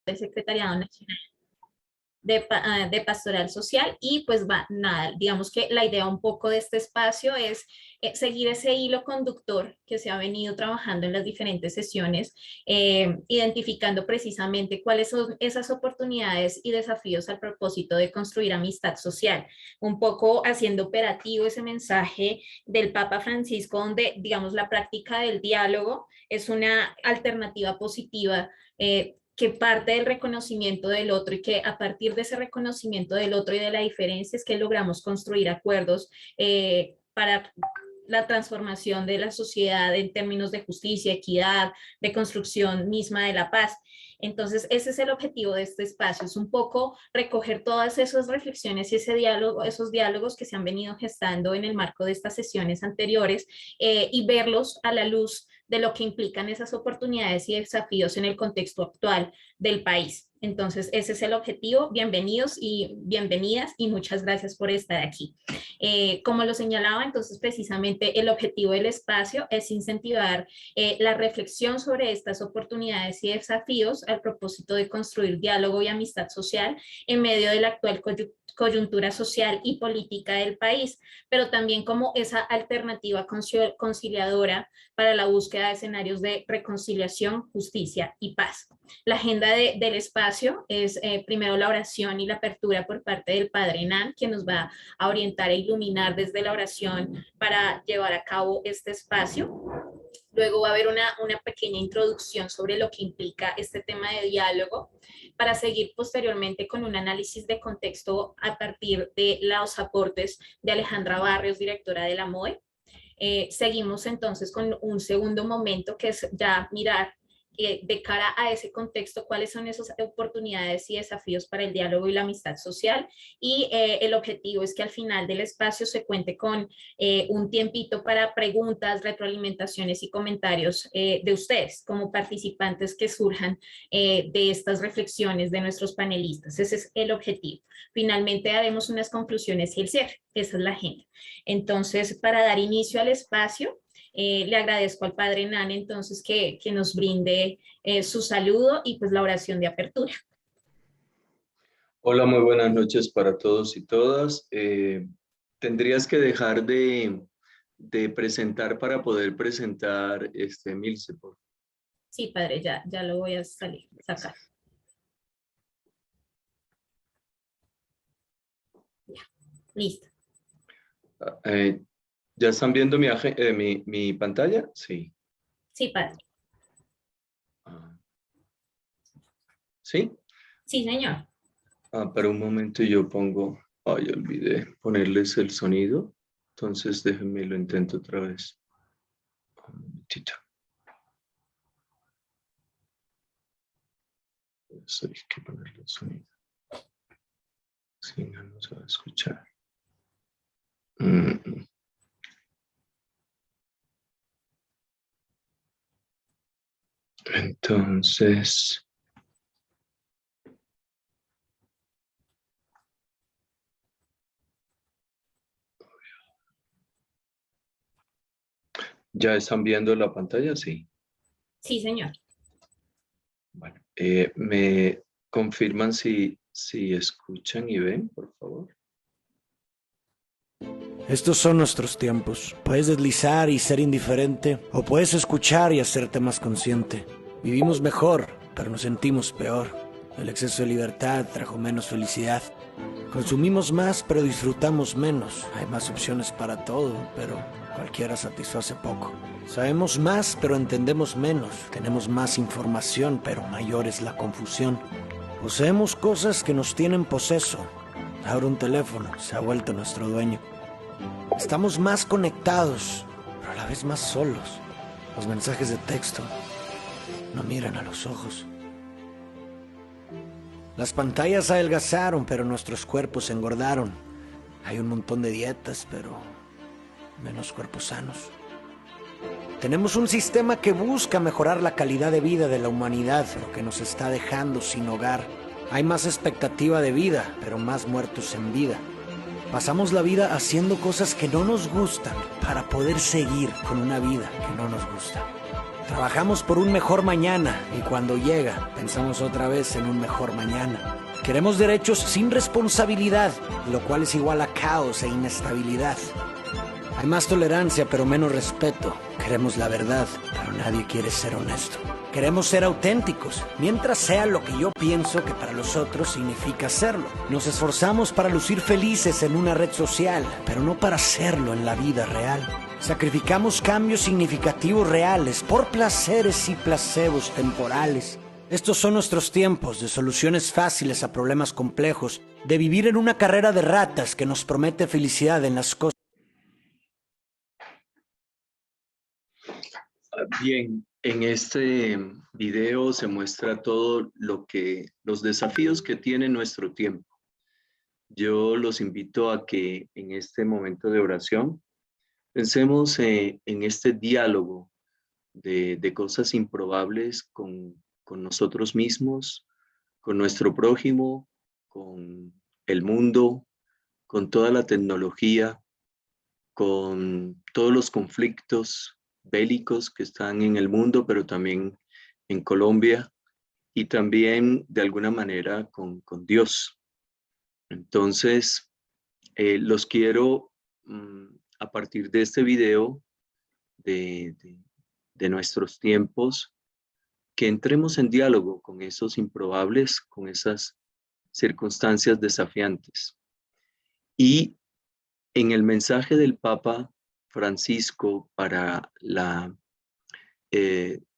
del Secretariado Nacional de Pastoral Social y pues va, nada, digamos que la idea un poco de este espacio es seguir ese hilo conductor que se ha venido trabajando en las diferentes sesiones, identificando precisamente cuáles son esas oportunidades y desafíos al propósito de construir amistad social, un poco haciendo operativo ese mensaje del Papa Francisco donde, digamos, la práctica del diálogo es una alternativa positiva que parte del reconocimiento del otro y que a partir de ese reconocimiento del otro y de la diferencia es que logramos construir acuerdos para la transformación de la sociedad en términos de justicia, equidad, de construcción misma de la paz. Entonces, ese es el objetivo de este espacio, es un poco recoger todas esas reflexiones y ese diálogo, esos diálogos que se han venido gestando en el marco de estas sesiones anteriores y verlos a la luz de lo que implican esas oportunidades y desafíos en el contexto actual del país. Entonces, ese es el objetivo. Bienvenidos y bienvenidas y muchas gracias por estar aquí. Como lo señalaba, entonces precisamente el objetivo del espacio es incentivar la reflexión sobre estas oportunidades y desafíos al propósito de construir diálogo y amistad social en medio de la actual coyuntura social y política del país, pero también como esa alternativa conciliadora para la búsqueda de escenarios de reconciliación, justicia y paz. La agenda del espacio es primero la oración y la apertura por parte del Padre Nan, quien nos va a orientar e iluminar desde la oración para llevar a cabo este espacio. Luego va a haber una pequeña introducción sobre lo que implica este tema de diálogo para seguir posteriormente con un análisis de contexto a partir de los aportes de Alejandra Barrios, directora de la MOE. Seguimos entonces con un segundo momento que es ya mirar de cara a ese contexto cuáles son esas oportunidades y desafíos para el diálogo y la amistad social y el objetivo es que al final del espacio se cuente con un tiempito para preguntas, retroalimentaciones y comentarios de ustedes como participantes que surjan de estas reflexiones de nuestros panelistas. Ese es el objetivo. Finalmente haremos unas conclusiones y el cierre. Esa es la agenda. Entonces, para dar inicio al espacio, le agradezco al Padre Nan entonces que nos brinde su saludo y pues la oración de apertura. Hola, muy buenas noches para todos y todas. Tendrías que dejar de presentar para poder presentar Milce, por favor. Sí, Padre, ya lo voy a sacar. Ya, listo. ¿Ya están viendo mi pantalla? Sí. Sí, Padre. ¿Sí? Sí, señor. Para un momento yo pongo... Ay, olvidé ponerles el sonido. Entonces déjenme lo intento otra vez. Un momentito. Eso hay que ponerle el sonido. Si no, no se va a escuchar. Entonces... ¿Ya están viendo la pantalla? Sí. Sí, señor. Bueno, ¿me confirman si escuchan y ven, por favor? Estos son nuestros tiempos. Puedes deslizar y ser indiferente, o puedes escuchar y hacerte más consciente. Vivimos mejor, pero nos sentimos peor. El exceso de libertad trajo menos felicidad. Consumimos más, pero disfrutamos menos. Hay más opciones para todo, pero cualquiera satisface poco. Sabemos más, pero entendemos menos. Tenemos más información, pero mayor es la confusión. Poseemos cosas que nos tienen poseso. Ahora un teléfono se ha vuelto nuestro dueño. Estamos más conectados, pero a la vez más solos. Los mensajes de texto no miran a los ojos. Las pantallas adelgazaron, pero nuestros cuerpos engordaron. Hay un montón de dietas, pero menos cuerpos sanos. Tenemos un sistema que busca mejorar la calidad de vida de la humanidad, pero que nos está dejando sin hogar. Hay más expectativa de vida, pero más muertos en vida. Pasamos la vida haciendo cosas que no nos gustan para poder seguir con una vida que no nos gusta. Trabajamos por un mejor mañana y cuando llega, pensamos otra vez en un mejor mañana. Queremos derechos sin responsabilidad, lo cual es igual a caos e inestabilidad. Hay más tolerancia pero menos respeto. Queremos la verdad, pero nadie quiere ser honesto. Queremos ser auténticos, mientras sea lo que yo pienso que para los otros significa serlo. Nos esforzamos para lucir felices en una red social, pero no para serlo en la vida real. Sacrificamos cambios significativos reales por placeres y placebos temporales. Estos son nuestros tiempos de soluciones fáciles a problemas complejos, de vivir en una carrera de ratas que nos promete felicidad en las cosas. Bien, en este video se muestra todo los desafíos que tiene nuestro tiempo. Yo los invito a que en este momento de oración pensemos en este diálogo de cosas improbables con nosotros mismos, con nuestro prójimo, con el mundo, con toda la tecnología, con todos los conflictos bélicos que están en el mundo, pero también en Colombia, y también de alguna manera con Dios. Entonces, los quiero a partir de este video de nuestros tiempos, que entremos en diálogo con esos improbables, con esas circunstancias desafiantes. Y en el mensaje del Papa Francisco para la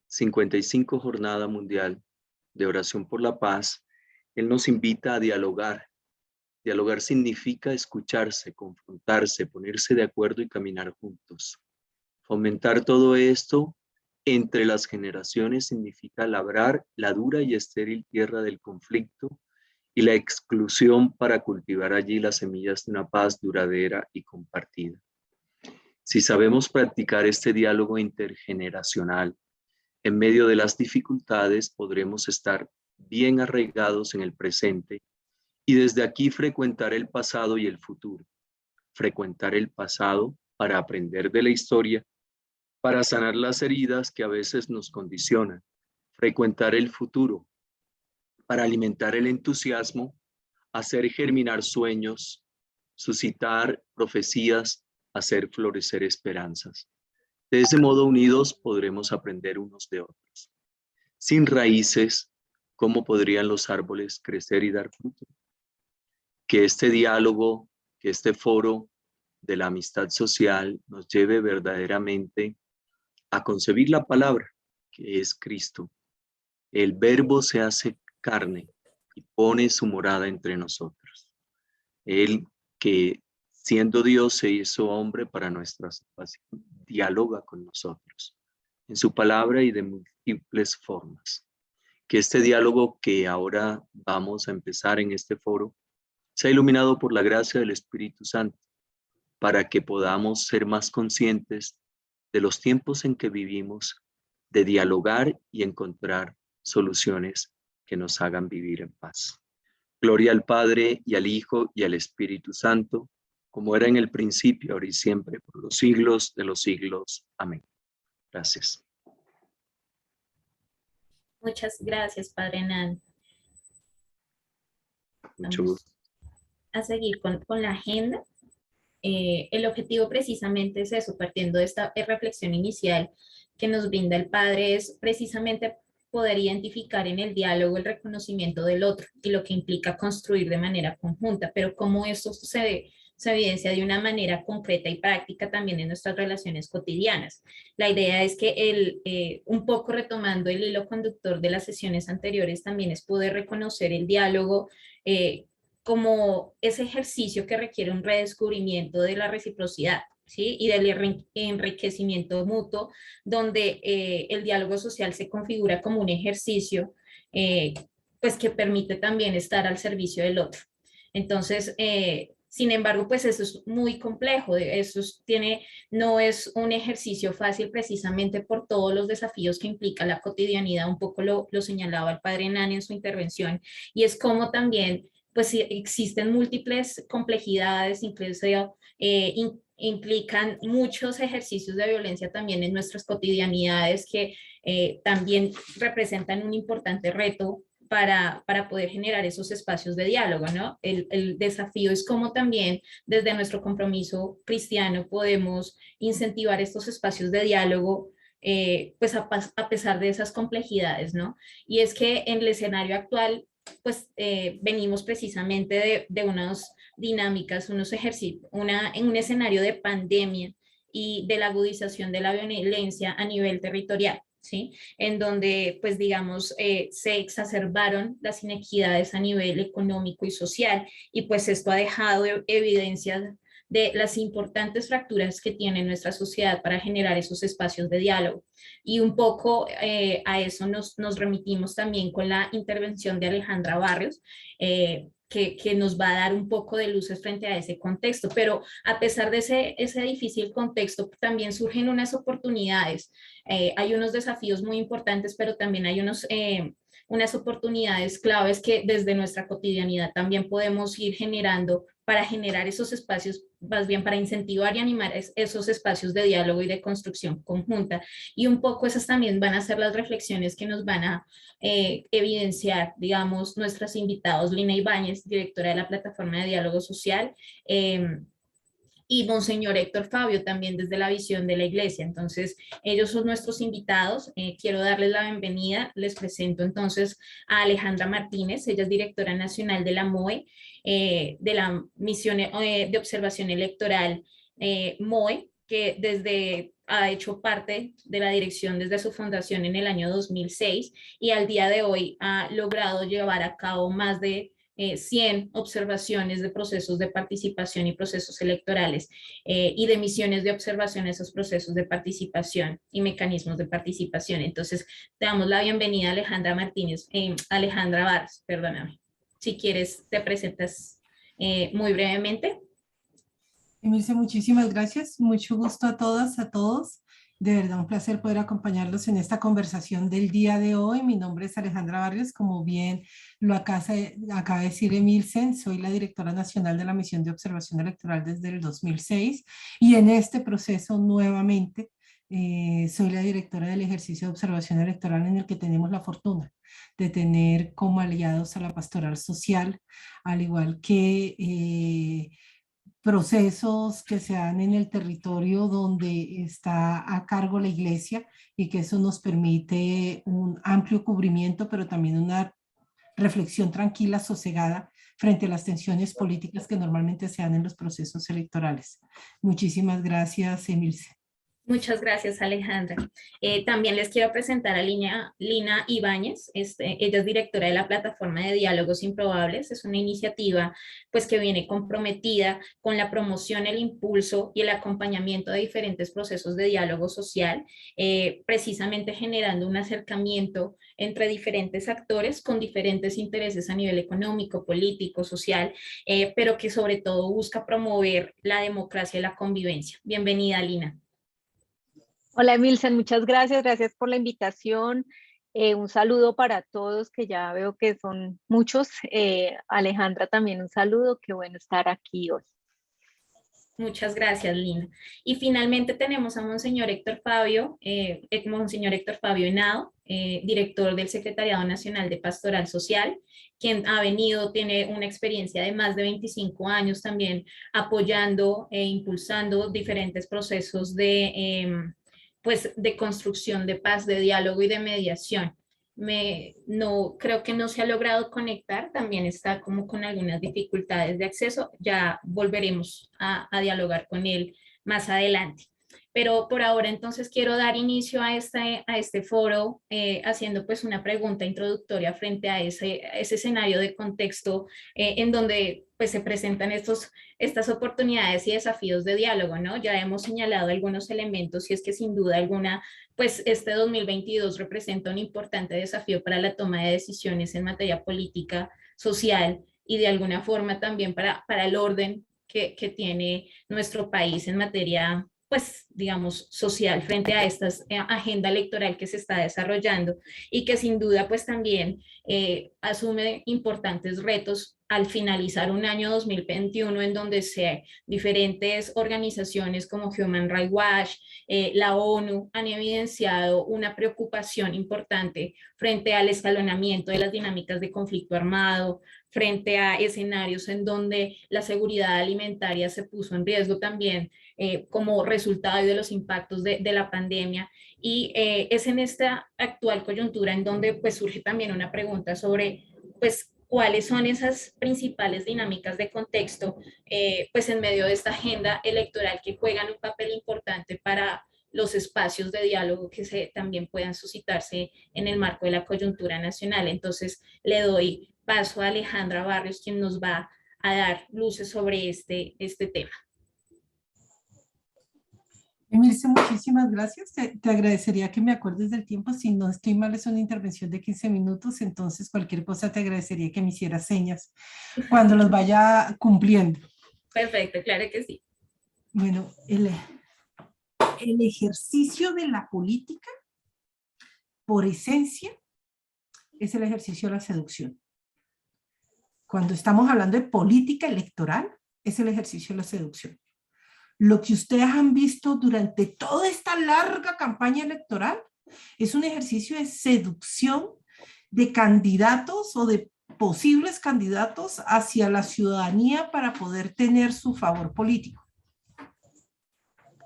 55 Jornada Mundial de Oración por la Paz, él nos invita a dialogar. Dialogar significa escucharse, confrontarse, ponerse de acuerdo y caminar juntos. Fomentar todo esto entre las generaciones significa labrar la dura y estéril tierra del conflicto y la exclusión para cultivar allí las semillas de una paz duradera y compartida. Si sabemos practicar este diálogo intergeneracional, en medio de las dificultades podremos estar bien arraigados en el presente y desde aquí frecuentar el pasado y el futuro. Frecuentar el pasado para aprender de la historia, para sanar las heridas que a veces nos condicionan. Frecuentar el futuro para alimentar el entusiasmo, hacer germinar sueños, suscitar profecías, hacer florecer esperanzas. De ese modo, unidos, podremos aprender unos de otros. Sin raíces, ¿cómo podrían los árboles crecer y dar fruto? Que este diálogo, que este foro de la amistad social nos lleve verdaderamente a concebir la palabra, que es Cristo. El Verbo se hace carne y pone su morada entre nosotros. Él que siendo Dios se hizo hombre para nuestra salvación, dialoga con nosotros en su palabra y de múltiples formas. Que este diálogo que ahora vamos a empezar en este foro sea iluminado por la gracia del Espíritu Santo para que podamos ser más conscientes de los tiempos en que vivimos, de dialogar y encontrar soluciones que nos hagan vivir en paz. Gloria al Padre y al Hijo y al Espíritu Santo, como era en el principio, ahora y siempre, por los siglos de los siglos. Amén. Gracias. Muchas gracias, Padre Hernán. Mucho gusto. A seguir con la agenda. El objetivo precisamente es eso, partiendo de esta reflexión inicial que nos brinda el Padre, es precisamente poder identificar en el diálogo el reconocimiento del otro y lo que implica construir de manera conjunta, pero cómo esto se evidencia de una manera concreta y práctica también en nuestras relaciones cotidianas. La idea es que un poco retomando el hilo conductor de las sesiones anteriores, también es poder reconocer el diálogo como ese ejercicio que requiere un redescubrimiento de la reciprocidad, ¿sí? Y del enriquecimiento mutuo, donde el diálogo social se configura como un ejercicio pues que permite también estar al servicio del otro. Entonces, sin embargo, pues eso es muy complejo, no es un ejercicio fácil precisamente por todos los desafíos que implica la cotidianidad, un poco lo señalaba el padre Nani en su intervención, y es como también pues existen múltiples complejidades, incluso implican muchos ejercicios de violencia también en nuestras cotidianidades que también representan un importante reto para poder generar esos espacios de diálogo, ¿no? El desafío es cómo también desde nuestro compromiso cristiano podemos incentivar estos espacios de diálogo, pues a pesar de esas complejidades, ¿no? Y es que en el escenario actual, pues venimos precisamente de unas dinámicas, unos ejercicios, en un escenario de pandemia y de la agudización de la violencia a nivel territorial. ¿Sí? En donde, pues digamos, se exacerbaron las inequidades a nivel económico y social, y pues esto ha dejado evidencias de las importantes fracturas que tiene nuestra sociedad para generar esos espacios de diálogo. Y un poco a eso nos remitimos también con la intervención de Alejandra Barrios, que nos va a dar un poco de luces frente a ese contexto. Pero a pesar de ese difícil contexto, también surgen unas oportunidades. Hay unos desafíos muy importantes, pero también hay unas oportunidades claves que desde nuestra cotidianidad también podemos ir generando para generar esos espacios, más bien para incentivar y animar esos espacios de diálogo y de construcción conjunta. Y un poco esas también van a ser las reflexiones que nos van a evidenciar, digamos, nuestros invitados, Lina Ibáñez, directora de la Plataforma de Diálogo Social, y Monseñor Héctor Fabio, también desde la visión de la Iglesia. Entonces, ellos son nuestros invitados. Quiero darles la bienvenida. Les presento entonces a Alejandra Martínez. Ella es directora nacional de la MOE, de la Misión de Observación Electoral MOE, que ha hecho parte de la dirección desde su fundación en el año 2006, y al día de hoy ha logrado llevar a cabo más de 100 observaciones de procesos de participación y procesos electorales, y de misiones de observación a esos procesos de participación y mecanismos de participación. Entonces, te damos la bienvenida a Alejandra Martínez, Alejandra Barros, perdóname. Si quieres, te presentas muy brevemente. Emilce, muchísimas gracias. Mucho gusto a todas, a todos. De verdad, un placer poder acompañarlos en esta conversación del día de hoy. Mi nombre es Alejandra Barrios, como bien lo acaba de decir Emilce. Soy la directora nacional de la Misión de Observación Electoral desde el 2006, y en este proceso nuevamente soy la directora del ejercicio de observación electoral, en el que tenemos la fortuna de tener como aliados a la pastoral social, al igual que procesos que se dan en el territorio donde está a cargo la iglesia, y que eso nos permite un amplio cubrimiento, pero también una reflexión tranquila, sosegada, frente a las tensiones políticas que normalmente se dan en los procesos electorales. Muchísimas gracias, Emilce. Muchas gracias, Alejandra. También les quiero presentar a Lina Ibáñez. Ella es directora de la Plataforma de Diálogos Improbables. Es una iniciativa, pues, que viene comprometida con la promoción, el impulso y el acompañamiento de diferentes procesos de diálogo social, precisamente generando un acercamiento entre diferentes actores con diferentes intereses a nivel económico, político, social, pero que sobre todo busca promover la democracia y la convivencia. Bienvenida, Lina. Hola, Emilsen, muchas gracias, gracias por la invitación. Un saludo para todos, que ya veo que son muchos. Alejandra, también un saludo, qué bueno estar aquí hoy. Muchas gracias, Lina. Y finalmente tenemos a Monseñor Héctor Fabio, Monseñor Héctor Fabio Henao, director del Secretariado Nacional de Pastoral Social, quien tiene una experiencia de más de 25 años también apoyando e impulsando diferentes procesos pues, de construcción de paz, de diálogo y de mediación. No, creo que no se ha logrado conectar, también está como con algunas dificultades de acceso. Ya volveremos a dialogar con él más adelante. Pero por ahora entonces quiero dar inicio a este foro, haciendo pues una pregunta introductoria frente a ese escenario de contexto, en donde pues se presentan estas oportunidades y desafíos de diálogo, ¿no? Ya hemos señalado algunos elementos, y es que sin duda alguna pues este 2022 representa un importante desafío para la toma de decisiones en materia política, social, y de alguna forma también para el orden que tiene nuestro país en materia, pues, digamos, social frente a esta agenda electoral que se está desarrollando y que sin duda pues también asume importantes retos al finalizar un año 2021 en donde diferentes organizaciones como Human Rights Watch, la ONU han evidenciado una preocupación importante frente al escalonamiento de las dinámicas de conflicto armado, frente a escenarios en donde la seguridad alimentaria se puso en riesgo también como resultado de los impactos de la pandemia. Y es en esta actual coyuntura en donde pues surge también una pregunta sobre pues cuáles son esas principales dinámicas de contexto pues en medio de esta agenda electoral que juegan un papel importante para los espacios de diálogo que también puedan suscitarse en el marco de la coyuntura nacional. Entonces le doy paso a Alejandra Barrios, quien nos va a dar luces sobre este tema. Emilce, muchísimas gracias. Te agradecería que me acuerdes del tiempo. Si no estoy mal, es una intervención de 15 minutos, entonces cualquier cosa te agradecería que me hicieras señas cuando los vaya cumpliendo. Perfecto, claro que sí. Bueno, el ejercicio de la política, por esencia, es el ejercicio de la seducción. Cuando estamos hablando de política electoral, es el ejercicio de la seducción. Lo que ustedes han visto durante toda esta larga campaña electoral es un ejercicio de seducción de candidatos o de posibles candidatos hacia la ciudadanía para poder tener su favor político.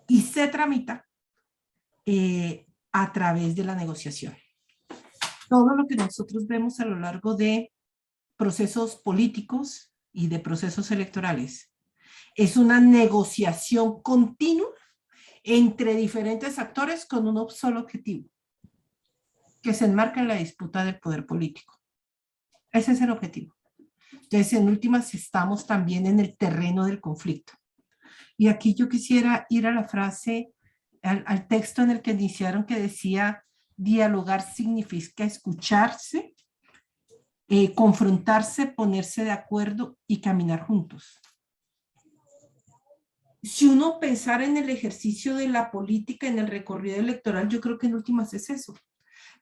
Y se tramita a través de la negociación. Todo lo que nosotros vemos a lo largo de procesos políticos y de procesos electorales es una negociación continua entre diferentes actores con un solo objetivo, que se enmarca en la disputa del poder político. Ese es el objetivo. Entonces, en últimas, estamos también en el terreno del conflicto. Y aquí yo quisiera ir a la frase, al texto en el que iniciaron, que decía, dialogar significa escucharse, confrontarse, ponerse de acuerdo y caminar juntos. Si uno pensara en el ejercicio de la política, en el recorrido electoral, yo creo que en últimas es eso.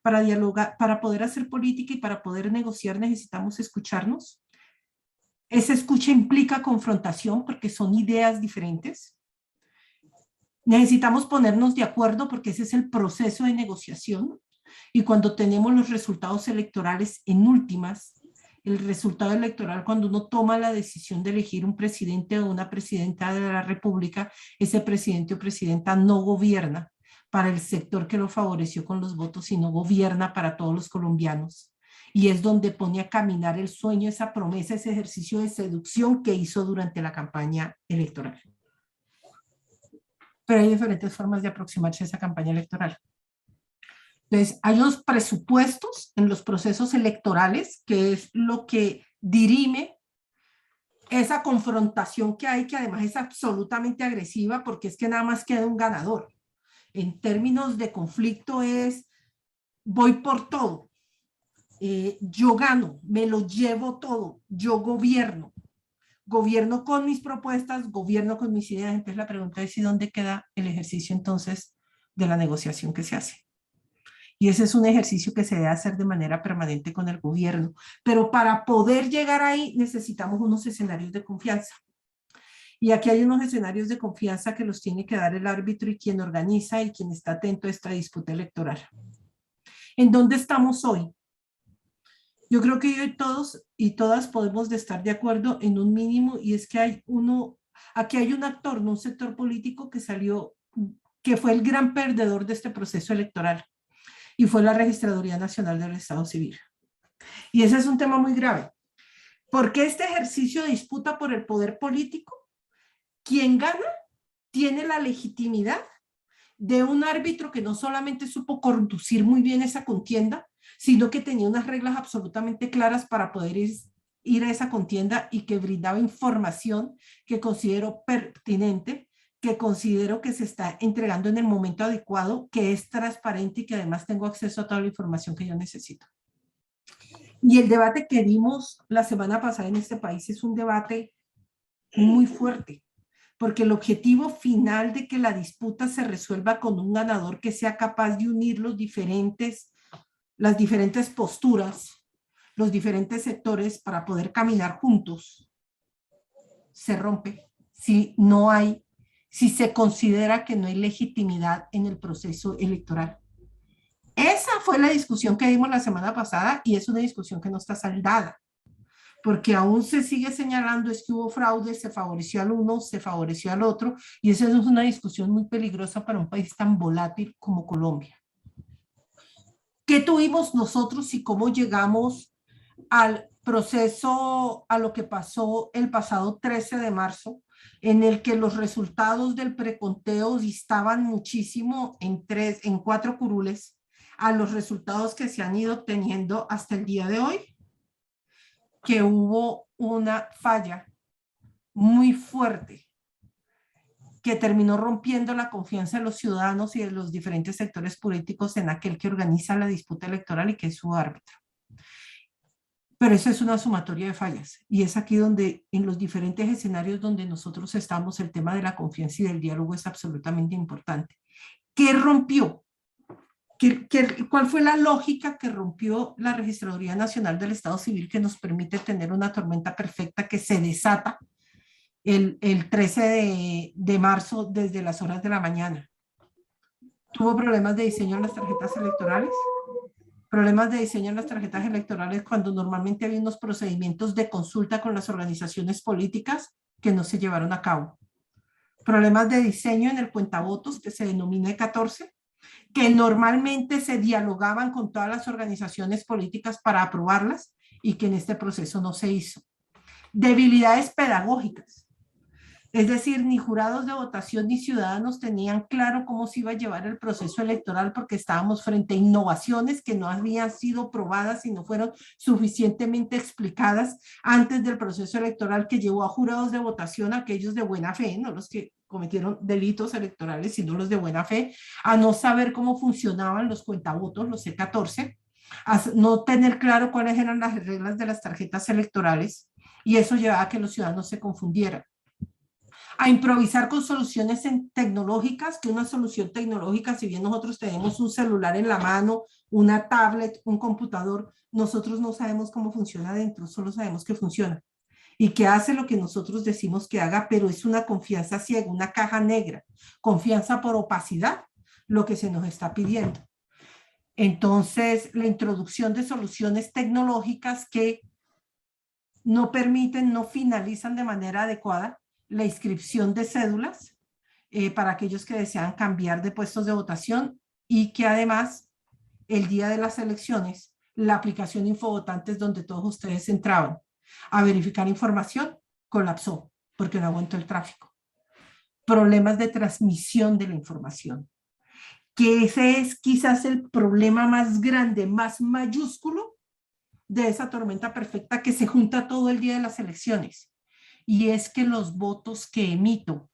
Para dialogar, para poder hacer política y para poder negociar necesitamos escucharnos. Esa escucha implica confrontación porque son ideas diferentes. Necesitamos ponernos de acuerdo porque ese es el proceso de negociación. Y cuando tenemos los resultados electorales en últimas, el resultado electoral, cuando uno toma la decisión de elegir un presidente o una presidenta de la República, ese presidente o presidenta no gobierna para el sector que lo favoreció con los votos, sino gobierna para todos los colombianos. Y es donde pone a caminar el sueño, esa promesa, ese ejercicio de seducción que hizo durante la campaña electoral. Pero hay diferentes formas de aproximarse a esa campaña electoral. Entonces, hay unos presupuestos en los procesos electorales, que es lo que dirime esa confrontación que hay, que además es absolutamente agresiva, porque es que nada más queda un ganador. En términos de conflicto es, voy por todo, yo gano, me lo llevo todo, yo gobierno con mis propuestas, gobierno con mis ideas. Entonces la pregunta es, ¿y dónde queda el ejercicio entonces de la negociación que se hace? Y ese es un ejercicio que se debe hacer de manera permanente con el gobierno. Pero para poder llegar ahí necesitamos unos escenarios de confianza. Y aquí hay unos escenarios de confianza que los tiene que dar el árbitro y quien organiza y quien está atento a esta disputa electoral. ¿En dónde estamos hoy? Yo creo que hoy todos y todas podemos estar de acuerdo en un mínimo, y es que aquí hay un actor, no un sector político que salió, que fue el gran perdedor de este proceso electoral. Y fue la Registraduría Nacional del Estado Civil. Y ese es un tema muy grave, porque este ejercicio de disputa por el poder político, quien gana tiene la legitimidad de un árbitro que no solamente supo conducir muy bien esa contienda, sino que tenía unas reglas absolutamente claras para poder ir a esa contienda y que brindaba información que considero pertinente, que considero que se está entregando en el momento adecuado, que es transparente y que además tengo acceso a toda la información que yo necesito. Y el debate que dimos la semana pasada en este país es un debate muy fuerte, porque el objetivo final de que la disputa se resuelva con un ganador que sea capaz de unir las diferentes posturas, los diferentes sectores para poder caminar juntos, se rompe si se considera que no hay legitimidad en el proceso electoral. Esa fue la discusión que dimos la semana pasada y es una discusión que no está saldada, porque aún se sigue señalando es que hubo fraude, se favoreció al uno, se favoreció al otro, y esa es una discusión muy peligrosa para un país tan volátil como Colombia. ¿Qué tuvimos nosotros y cómo llegamos al proceso, a lo que pasó el pasado 13 de marzo, en el que los resultados del preconteo distaban muchísimo en 4 curules a los resultados que se han ido obteniendo hasta el día de hoy? Que hubo una falla muy fuerte que terminó rompiendo la confianza de los ciudadanos y de los diferentes sectores políticos en aquel que organiza la disputa electoral y que es su árbitro. Pero eso es una sumatoria de fallas y es aquí donde en los diferentes escenarios donde nosotros estamos el tema de la confianza y del diálogo es absolutamente importante. ¿Qué rompió? ¿Cuál fue la lógica que rompió la Registraduría Nacional del Estado Civil que nos permite tener una tormenta perfecta que se desata el 13 de marzo desde las horas de la mañana? Tuvo problemas de diseño en las tarjetas electorales. Problemas de diseño en las tarjetas electorales cuando normalmente había unos procedimientos de consulta con las organizaciones políticas que no se llevaron a cabo. Problemas de diseño en el cuentavotos que se denomina E14, que normalmente se dialogaban con todas las organizaciones políticas para aprobarlas y que en este proceso no se hizo. Debilidades pedagógicas. Es decir, ni jurados de votación ni ciudadanos tenían claro cómo se iba a llevar el proceso electoral porque estábamos frente a innovaciones que no habían sido probadas y no fueron suficientemente explicadas antes del proceso electoral, que llevó a jurados de votación, aquellos de buena fe, no los que cometieron delitos electorales, sino los de buena fe, a no saber cómo funcionaban los cuentavotos, los C14, a no tener claro cuáles eran las reglas de las tarjetas electorales, y eso llevaba a que los ciudadanos se confundieran. A improvisar con soluciones tecnológicas, que una solución tecnológica, si bien nosotros tenemos un celular en la mano, una tablet, un computador, nosotros no sabemos cómo funciona adentro, solo sabemos que funciona y que hace lo que nosotros decimos que haga, pero es una confianza ciega, una caja negra, confianza por opacidad, lo que se nos está pidiendo. Entonces, la introducción de soluciones tecnológicas que no permiten, no finalizan de manera adecuada la inscripción de cédulas para aquellos que desean cambiar de puestos de votación, y que además el día de las elecciones la aplicación Infovotantes, donde todos ustedes entraban a verificar información, colapsó porque no aguantó el tráfico. Problemas de transmisión de la información, que ese es quizás el problema más grande, más mayúsculo de esa tormenta perfecta que se junta todo el día de las elecciones. Y es que los votos que emito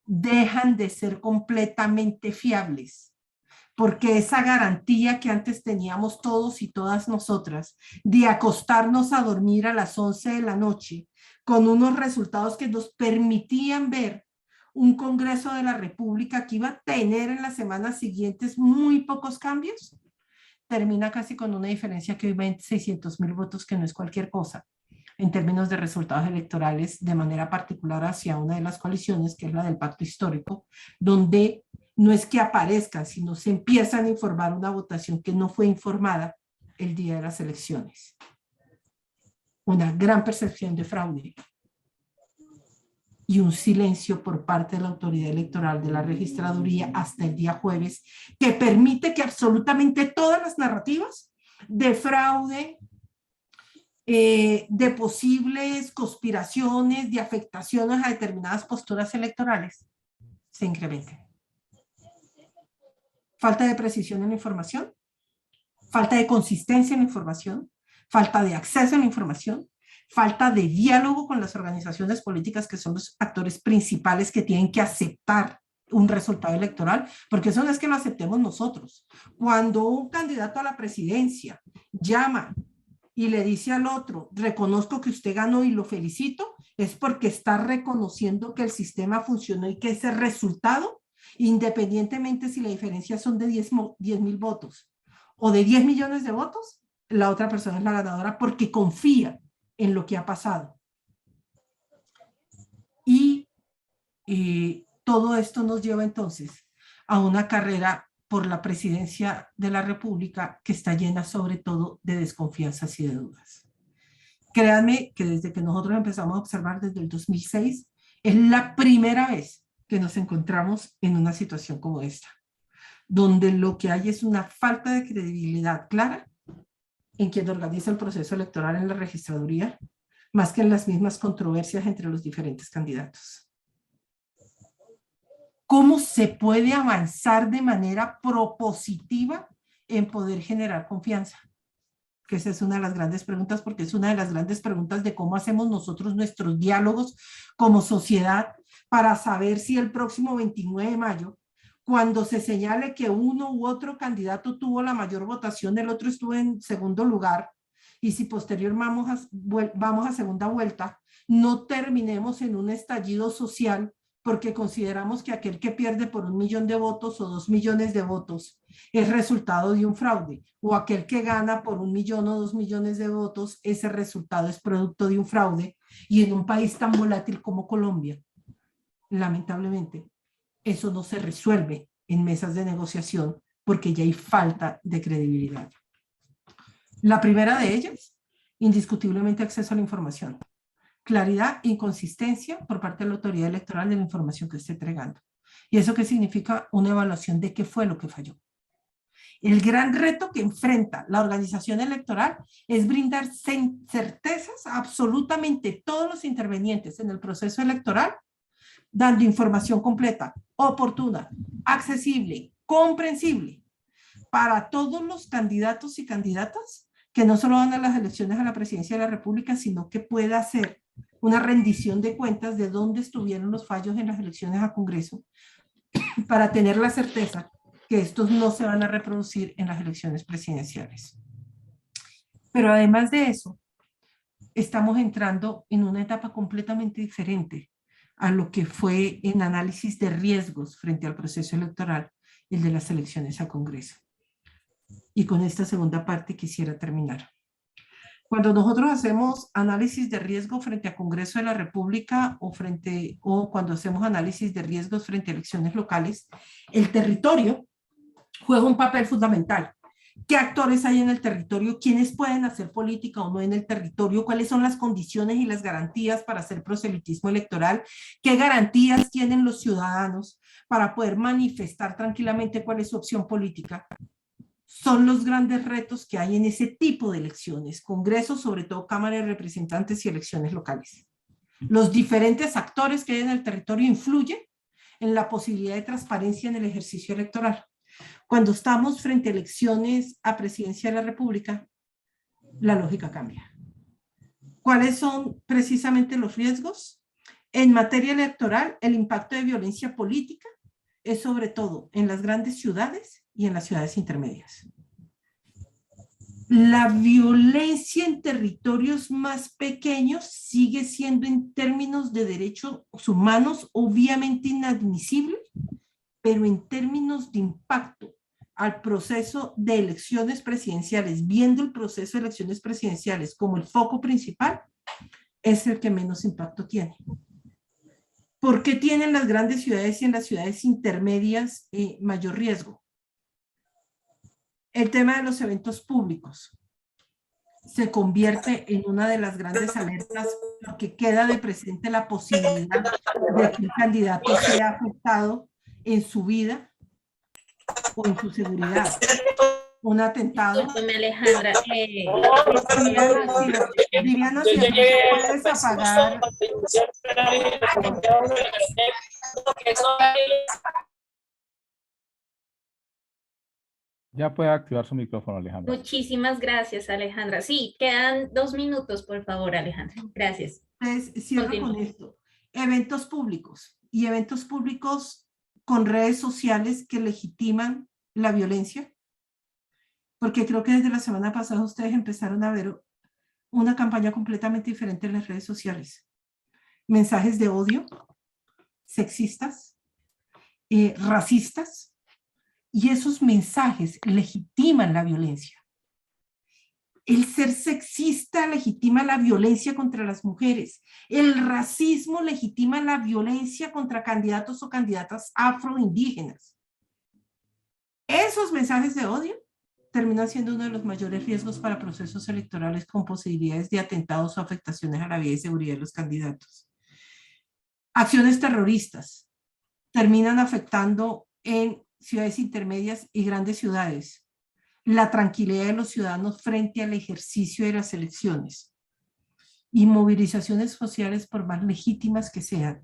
dejan de ser completamente fiables, porque esa garantía que antes teníamos todos y todas nosotras de acostarnos a dormir a las 11 de la noche con unos resultados que nos permitían ver un Congreso de la República que iba a tener en las semanas siguientes muy pocos cambios, termina casi con una diferencia que hoy va en 600.000 votos, que no es cualquier cosa en términos de resultados electorales, de manera particular hacia una de las coaliciones, que es la del Pacto Histórico, donde no es que aparezcan, sino se empiezan a informar una votación que no fue informada el día de las elecciones. Una gran percepción de fraude y un silencio por parte de la autoridad electoral, de la registraduría, hasta el día jueves, que permite que absolutamente todas las narrativas de fraude, de posibles conspiraciones, de afectaciones a determinadas posturas electorales, se incrementen. Falta de precisión en la información, falta de consistencia en la información, falta de acceso a la información, falta de diálogo con las organizaciones políticas, que son los actores principales que tienen que aceptar un resultado electoral, porque eso no es que lo aceptemos nosotros. Cuando un candidato a la presidencia llama y le dice al otro, reconozco que usted ganó y lo felicito, es porque está reconociendo que el sistema funcionó y que ese resultado, independientemente si la diferencia son de 10.000 votos o de 10 millones de votos, la otra persona es la ganadora porque confía en lo que ha pasado. Y todo esto nos lleva entonces a una carrera por la presidencia de la República que está llena sobre todo de desconfianzas y de dudas. Créanme que desde que nosotros empezamos a observar desde el 2006, es la primera vez que nos encontramos en una situación como esta, donde lo que hay es una falta de credibilidad clara en quien organiza el proceso electoral en la registraduría, más que en las mismas controversias entre los diferentes candidatos. ¿Cómo se puede avanzar de manera propositiva en poder generar confianza? Que esa es una de las grandes preguntas, porque es una de las grandes preguntas de cómo hacemos nosotros nuestros diálogos como sociedad para saber si el próximo 29 de mayo, cuando se señale que uno u otro candidato tuvo la mayor votación, el otro estuvo en segundo lugar, y si posterior vamos a segunda vuelta, no terminemos en un estallido social porque consideramos que aquel que pierde por 1 millón de votos o 2 millones de votos es resultado de un fraude, o aquel que gana por 1 millón o 2 millones de votos, ese resultado es producto de un fraude, y en un país tan volátil como Colombia, lamentablemente, eso no se resuelve en mesas de negociación porque ya hay falta de credibilidad. La primera de ellas, indiscutiblemente acceso a la información. Claridad e inconsistencia por parte de la autoridad electoral de la información que esté entregando. ¿Y eso qué significa? Una evaluación de qué fue lo que falló. El gran reto que enfrenta la organización electoral es brindar certezas a absolutamente todos los intervenientes en el proceso electoral, dando información completa, oportuna, accesible, comprensible para todos los candidatos y candidatas que no solo van a las elecciones a la presidencia de la República, sino que pueda hacer una rendición de cuentas de dónde estuvieron los fallos en las elecciones a Congreso para tener la certeza que estos no se van a reproducir en las elecciones presidenciales. Pero además de eso, estamos entrando en una etapa completamente diferente a lo que fue en análisis de riesgos frente al proceso electoral, el de las elecciones a Congreso. Y con esta segunda parte quisiera terminar. Cuando nosotros hacemos análisis de riesgo frente a Congreso de la República o cuando hacemos análisis de riesgos frente a elecciones locales, el territorio juega un papel fundamental. ¿Qué actores hay en el territorio? ¿Quiénes pueden hacer política o no en el territorio? ¿Cuáles son las condiciones y las garantías para hacer proselitismo electoral? ¿Qué garantías tienen los ciudadanos para poder manifestar tranquilamente cuál es su opción política? Son los grandes retos que hay en ese tipo de elecciones, congresos, sobre todo Cámara de Representantes y elecciones locales. Los diferentes actores que hay en el territorio influyen en la posibilidad de transparencia en el ejercicio electoral. Cuando estamos frente a elecciones a presidencia de la República, la lógica cambia. ¿Cuáles son precisamente los riesgos? En materia electoral, el impacto de violencia política es sobre todo en las grandes ciudades y en las ciudades intermedias. La violencia en territorios más pequeños sigue siendo en términos de derechos humanos obviamente inadmisible, pero en términos de impacto al proceso de elecciones presidenciales, viendo el proceso de elecciones presidenciales como el foco principal, es el que menos impacto tiene. ¿Por qué tienen las grandes ciudades y en las ciudades intermedias mayor riesgo? El tema de los eventos públicos se convierte en una de las grandes alertas porque queda de presente la posibilidad de que el candidato sea afectado en su vida o en su seguridad. Un atentado. Discúlpeme, Alejandra. Viviana, si puedes apagar. Ya puede activar su micrófono, Alejandra. Muchísimas gracias, Alejandra. Sí, quedan 2 minutos, por favor, Alejandra. Gracias. Entonces, cierro con esto. Eventos públicos y eventos públicos con redes sociales que legitiman la violencia. Porque creo que desde la semana pasada ustedes empezaron a ver una campaña completamente diferente en las redes sociales. mensajes de odio, sexistas, racistas, y esos mensajes legitiman la violencia. El ser sexista legitima la violencia contra las mujeres. El racismo legitima la violencia contra candidatos o candidatas afroindígenas. Esos mensajes de odio terminan siendo uno de los mayores riesgos para procesos electorales con posibilidades de atentados o afectaciones a la vida y seguridad de los candidatos. Acciones terroristas terminan afectando en ciudades intermedias y grandes ciudades la tranquilidad de los ciudadanos frente al ejercicio de las elecciones, y movilizaciones sociales, por más legítimas que sean,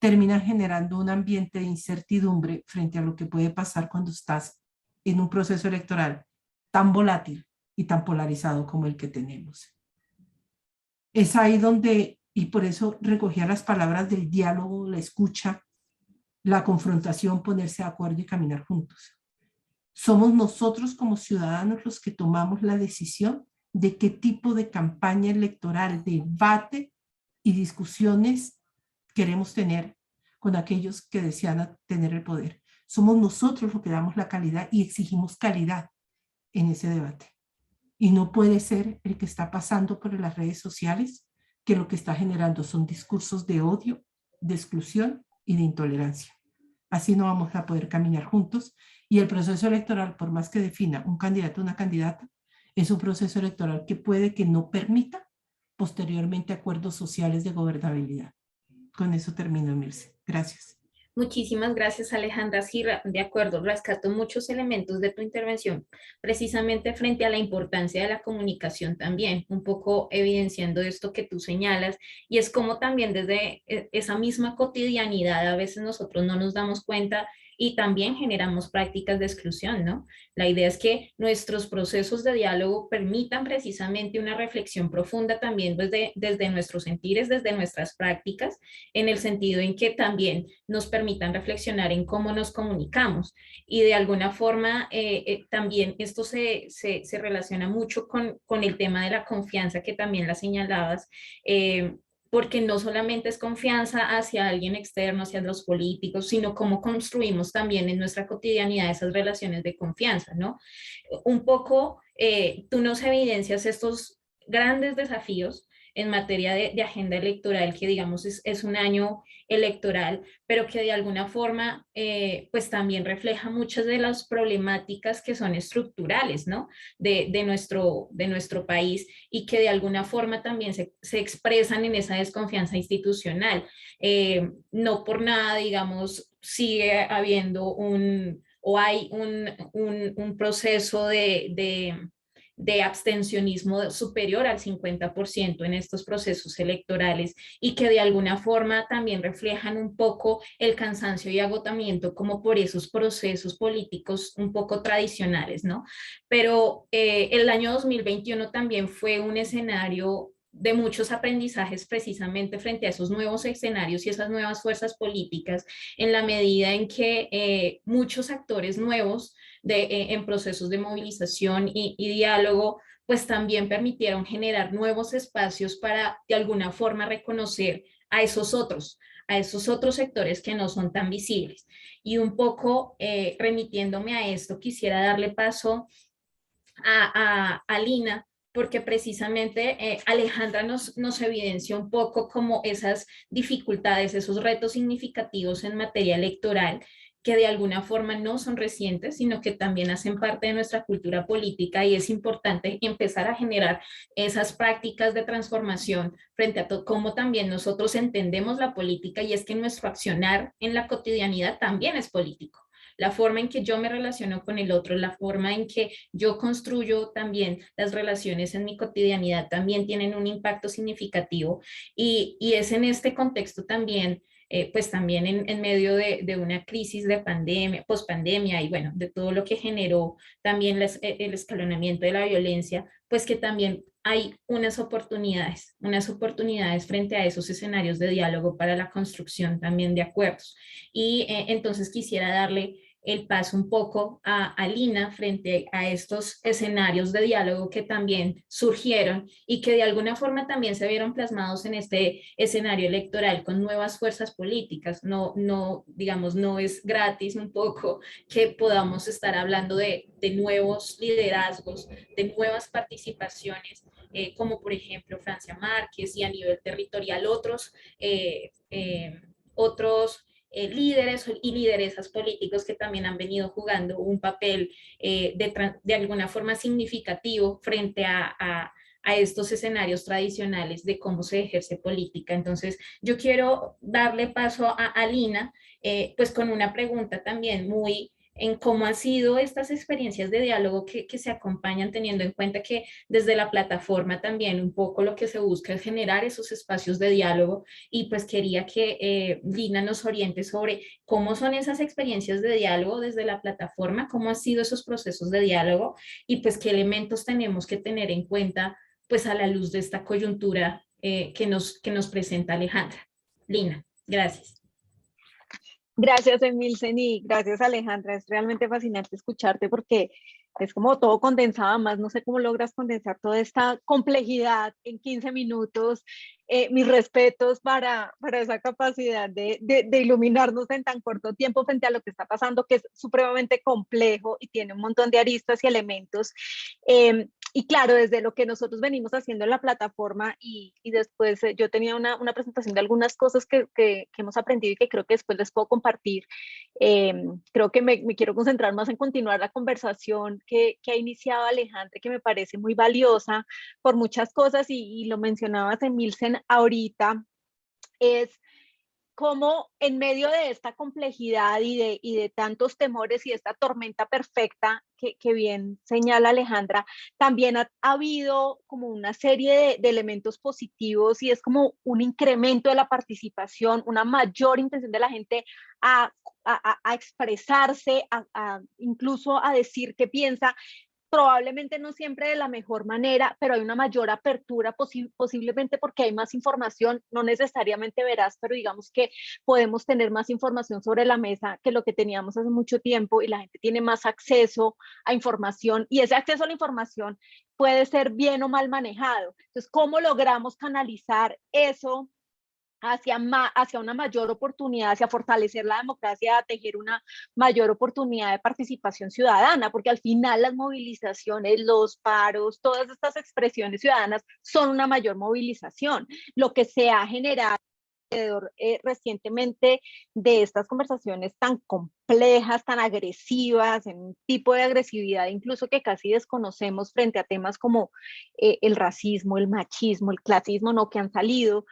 terminan generando un ambiente de incertidumbre frente a lo que puede pasar cuando estás en un proceso electoral tan volátil y tan polarizado como el que tenemos. Es ahí donde, y por eso recogía las palabras del diálogo, la escucha, la confrontación, ponerse de acuerdo y caminar juntos. Somos nosotros como ciudadanos los que tomamos la decisión de qué tipo de campaña electoral, debate y discusiones queremos tener con aquellos que desean tener el poder. Somos nosotros los que damos la calidad y exigimos calidad en ese debate. Y no puede ser el que está pasando por las redes sociales, que lo que está generando son discursos de odio, de exclusión y de intolerancia. Así no vamos a poder caminar juntos, y el proceso electoral, por más que defina un candidato o una candidata, es un proceso electoral que puede que no permita posteriormente acuerdos sociales de gobernabilidad. Con eso termino, Mirce. Gracias. Muchísimas gracias, Alejandra. Sí, de acuerdo, rescato muchos elementos de tu intervención, precisamente frente a la importancia de la comunicación también, un poco evidenciando esto que tú señalas, y es como también desde esa misma cotidianidad a veces nosotros no nos damos cuenta y también generamos prácticas de exclusión, ¿no? La idea es que nuestros procesos de diálogo permitan precisamente una reflexión profunda también desde nuestros sentires, desde nuestras prácticas, en el sentido en que también nos permitan reflexionar en cómo nos comunicamos. Y de alguna forma también esto se relaciona mucho con el tema de la confianza que también la señalabas, porque no solamente es confianza hacia alguien externo, hacia los políticos, sino cómo construimos también en nuestra cotidianidad esas relaciones de confianza, ¿no? Un poco tú nos evidencias estos grandes desafíos en materia de agenda electoral, que digamos es un año electoral, pero que de alguna forma pues también refleja muchas de las problemáticas que son estructurales, ¿no? de nuestro país, y que de alguna forma también se expresan en esa desconfianza institucional. No por nada, digamos, sigue habiendo o hay un proceso de abstencionismo superior al 50% en estos procesos electorales, y que de alguna forma también reflejan un poco el cansancio y agotamiento como por esos procesos políticos un poco tradicionales, ¿no? Pero el año 2021 también fue un escenario de muchos aprendizajes precisamente frente a esos nuevos escenarios y esas nuevas fuerzas políticas, en la medida en que muchos actores nuevos en procesos de movilización y diálogo, pues también permitieron generar nuevos espacios para de alguna forma reconocer a esos otros sectores que no son tan visibles. Y un poco remitiéndome a esto, quisiera darle paso a Lina, porque precisamente Alejandra nos evidencia un poco como esas dificultades, esos retos significativos en materia electoral, que de alguna forma no son recientes, sino que también hacen parte de nuestra cultura política, y es importante empezar a generar esas prácticas de transformación frente a cómo también nosotros entendemos la política, y es que nuestro accionar en la cotidianidad también es político. La forma en que yo me relaciono con el otro, la forma en que yo construyo también las relaciones en mi cotidianidad también tienen un impacto significativo, y es en este contexto también, pues también en medio de una crisis de pandemia, pospandemia, y bueno, de todo lo que generó también el escalonamiento de la violencia, pues que también hay unas oportunidades frente a esos escenarios de diálogo para la construcción también de acuerdos. Y entonces quisiera darle el paso un poco a Lina frente a estos escenarios de diálogo que también surgieron y que de alguna forma también se vieron plasmados en este escenario electoral con nuevas fuerzas políticas. Digamos, no es gratis un poco que podamos estar hablando de nuevos liderazgos, de nuevas participaciones, como por ejemplo Francia Márquez y a nivel territorial líderes y lideresas políticos que también han venido jugando un papel de alguna forma significativo frente a estos escenarios tradicionales de cómo se ejerce política. Entonces, yo quiero darle paso a Lina, pues con una pregunta también muy en cómo han sido estas experiencias de diálogo que se acompañan, teniendo en cuenta que desde la plataforma también un poco lo que se busca es generar esos espacios de diálogo, y pues quería que Lina nos oriente sobre cómo son esas experiencias de diálogo desde la plataforma, cómo han sido esos procesos de diálogo y pues qué elementos tenemos que tener en cuenta pues a la luz de esta coyuntura que nos presenta Alejandra. Lina, gracias. Gracias, Emilsen, y gracias, Alejandra. Es realmente fascinante escucharte porque es como todo condensado, más no sé cómo logras condensar toda esta complejidad en 15 minutos. Mis respetos para esa capacidad de iluminarnos en tan corto tiempo frente a lo que está pasando, que es supremamente complejo y tiene un montón de aristas y elementos. Y claro, desde lo que nosotros venimos haciendo en la plataforma y después yo tenía una presentación de algunas cosas que hemos aprendido y que creo que después les puedo compartir. Creo que me quiero concentrar más en continuar la conversación que ha iniciado Alejandra, que me parece muy valiosa por muchas cosas y lo mencionabas, Emilsen, ahorita, es cómo en medio de esta complejidad y de tantos temores y esta tormenta perfecta que bien señala Alejandra, también ha habido como una serie de elementos positivos y es como un incremento de la participación, una mayor intención de la gente a expresarse, incluso a decir qué piensa, probablemente no siempre de la mejor manera, pero hay una mayor apertura, posiblemente porque hay más información, no necesariamente veraz, pero digamos que podemos tener más información sobre la mesa que lo que teníamos hace mucho tiempo y la gente tiene más acceso a información y ese acceso a la información puede ser bien o mal manejado. Entonces, ¿cómo logramos canalizar eso hacia una mayor oportunidad, hacia fortalecer la democracia, a tejer una mayor oportunidad de participación ciudadana? Porque al final las movilizaciones, los paros, todas estas expresiones ciudadanas son una mayor movilización. Lo que se ha generado recientemente de estas conversaciones tan complejas, tan agresivas, en un tipo de agresividad incluso que casi desconocemos frente a temas como el racismo, el machismo, el clasismo, ¿no?, que han salido.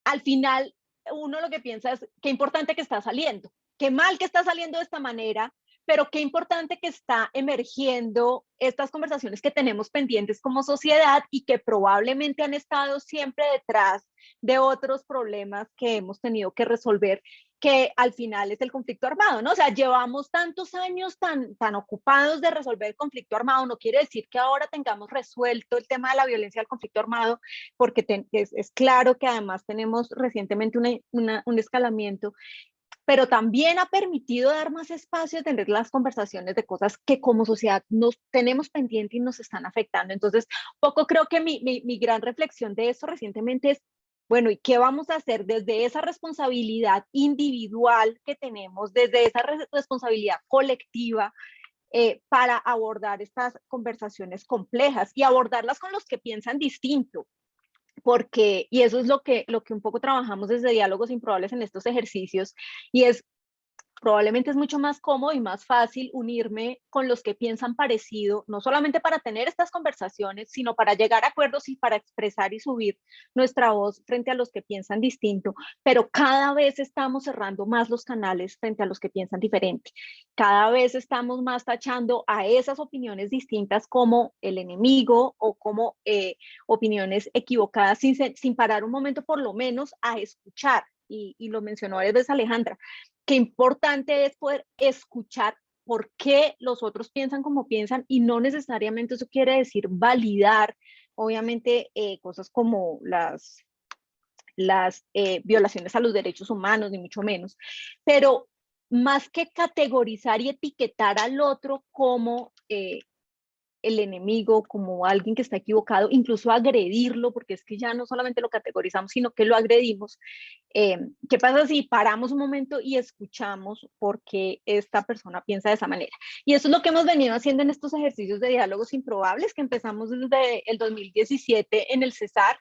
Al final uno lo que piensa es qué importante que está saliendo, qué mal que está saliendo de esta manera, pero qué importante que está emergiendo estas conversaciones que tenemos pendientes como sociedad y que probablemente han estado siempre detrás de otros problemas que hemos tenido que resolver, que al final es el conflicto armado, ¿no? O sea, llevamos tantos años tan ocupados de resolver el conflicto armado, no quiere decir que ahora tengamos resuelto el tema de la violencia del conflicto armado, porque es claro que además tenemos recientemente un escalamiento, pero también ha permitido dar más espacio a tener las conversaciones de cosas que como sociedad nos tenemos pendiente y nos están afectando. Entonces, poco creo que mi gran reflexión de eso recientemente es, bueno, ¿y qué vamos a hacer desde esa responsabilidad individual que tenemos, desde esa responsabilidad colectiva, para abordar estas conversaciones complejas y abordarlas con los que piensan distinto? Porque, y eso es lo que un poco trabajamos desde Diálogos Improbables en estos ejercicios, y es probablemente es mucho más cómodo y más fácil unirme con los que piensan parecido, no solamente para tener estas conversaciones, sino para llegar a acuerdos y para expresar y subir nuestra voz frente a los que piensan distinto, pero cada vez estamos cerrando más los canales frente a los que piensan diferente. Cada vez estamos más tachando a esas opiniones distintas como el enemigo o como opiniones equivocadas sin parar un momento por lo menos a escuchar. Y lo mencionó varias veces Alejandra, qué importante es poder escuchar por qué los otros piensan como piensan, y no necesariamente eso quiere decir validar, obviamente, cosas como las violaciones a los derechos humanos, ni mucho menos, pero más que categorizar y etiquetar al otro como el enemigo, como alguien que está equivocado, incluso agredirlo, porque es que ya no solamente lo categorizamos, sino que lo agredimos. ¿Qué pasa si paramos un momento y escuchamos por qué esta persona piensa de esa manera? Y eso es lo que hemos venido haciendo en estos ejercicios de diálogos improbables, que empezamos desde el 2017 en el Cesar,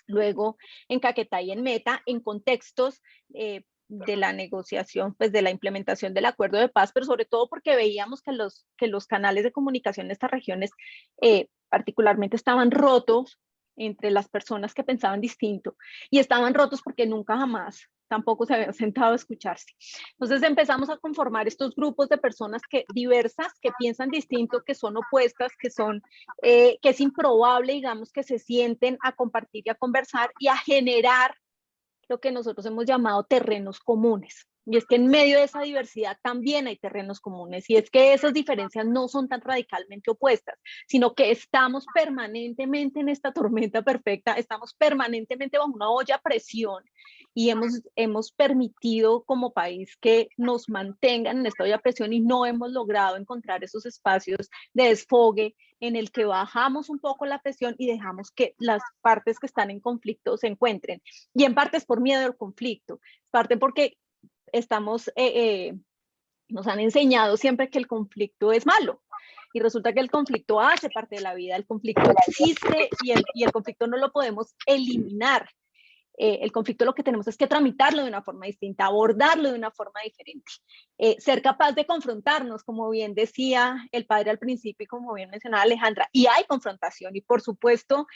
luego en Caquetá y en Meta, en contextos de la negociación, pues de la implementación del acuerdo de paz, pero sobre todo porque veíamos que los canales de comunicación en estas regiones particularmente estaban rotos entre las personas que pensaban distinto, y estaban rotos porque nunca jamás tampoco se habían sentado a escucharse. Entonces empezamos a conformar estos grupos de personas diversas, que piensan distinto, que son opuestas, que es improbable, digamos, que se sienten a compartir y a conversar y a generar lo que nosotros hemos llamado terrenos comunes. Y es que en medio de esa diversidad también hay terrenos comunes, y es que esas diferencias no son tan radicalmente opuestas, sino que estamos permanentemente en esta tormenta perfecta, estamos permanentemente bajo una olla a presión, y hemos permitido como país que nos mantengan en esta olla a presión, y no hemos logrado encontrar esos espacios de desfogue en el que bajamos un poco la presión y dejamos que las partes que están en conflicto se encuentren. Y en parte es por miedo al conflicto, parte porque nos han enseñado siempre que el conflicto es malo, y resulta que el conflicto hace parte de la vida, el conflicto existe, y el conflicto no lo podemos eliminar. El conflicto lo que tenemos es que tramitarlo de una forma distinta, abordarlo de una forma diferente, ser capaz de confrontarnos, como bien decía el padre al principio y como bien mencionaba Alejandra, y hay confrontación, y por supuesto,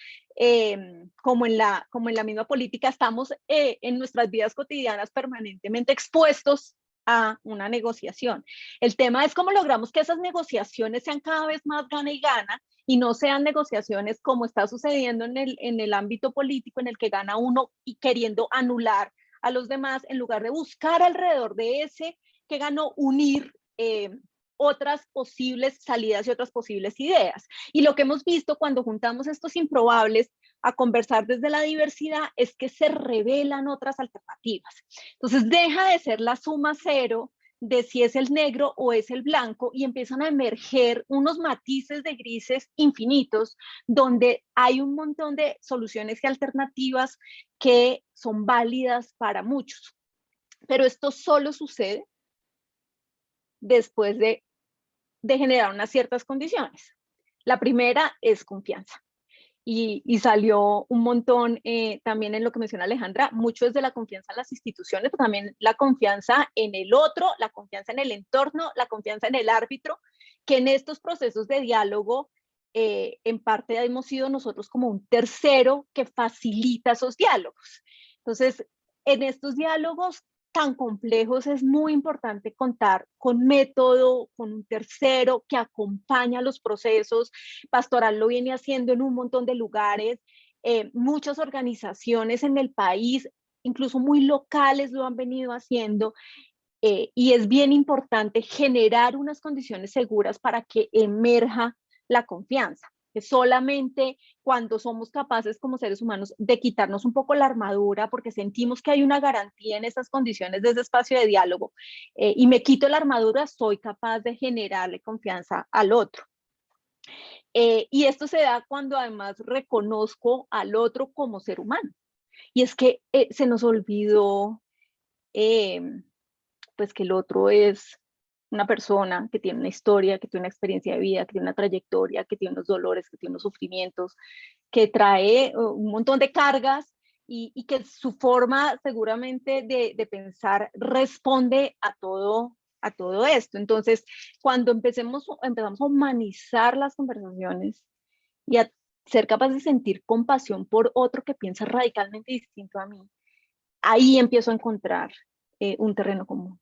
como en la misma política, estamos en nuestras vidas cotidianas permanentemente expuestos a una negociación. El tema es cómo logramos que esas negociaciones sean cada vez más gana y gana, y no sean negociaciones como está sucediendo en el ámbito político, en el que gana uno y queriendo anular a los demás, en lugar de buscar alrededor de ese que ganó, unir otras posibles salidas y otras posibles ideas. Y lo que hemos visto cuando juntamos estos improbables a conversar desde la diversidad es que se revelan otras alternativas. Entonces deja de ser la suma cero de si es el negro o es el blanco, y empiezan a emerger unos matices de grises infinitos, donde hay un montón de soluciones y alternativas que son válidas para muchos. Pero esto solo sucede después de generar unas ciertas condiciones. La primera es confianza. Y salió un montón también en lo que menciona Alejandra, mucho desde la confianza en las instituciones, pero también la confianza en el otro, la confianza en el entorno, la confianza en el árbitro, que en estos procesos de diálogo en parte hemos sido nosotros como un tercero que facilita esos diálogos. Entonces, en estos diálogos tan complejos es muy importante contar con método, con un tercero que acompaña los procesos. Pastoral lo viene haciendo en un montón de lugares, muchas organizaciones en el país, incluso muy locales, lo han venido haciendo, y es bien importante generar unas condiciones seguras para que emerja la confianza. Que solamente cuando somos capaces como seres humanos de quitarnos un poco la armadura, porque sentimos que hay una garantía en esas condiciones de ese espacio de diálogo, y me quito la armadura, soy capaz de generarle confianza al otro. Y esto se da cuando además reconozco al otro como ser humano. Y es que se nos olvidó pues que el otro es una persona que tiene una historia, que tiene una experiencia de vida, que tiene una trayectoria, que tiene unos dolores, que tiene unos sufrimientos, que trae un montón de cargas, y que su forma seguramente de pensar responde a todo esto. Entonces, cuando empezamos a humanizar las conversaciones y a ser capaz de sentir compasión por otro que piensa radicalmente distinto a mí, ahí empiezo a encontrar un terreno común.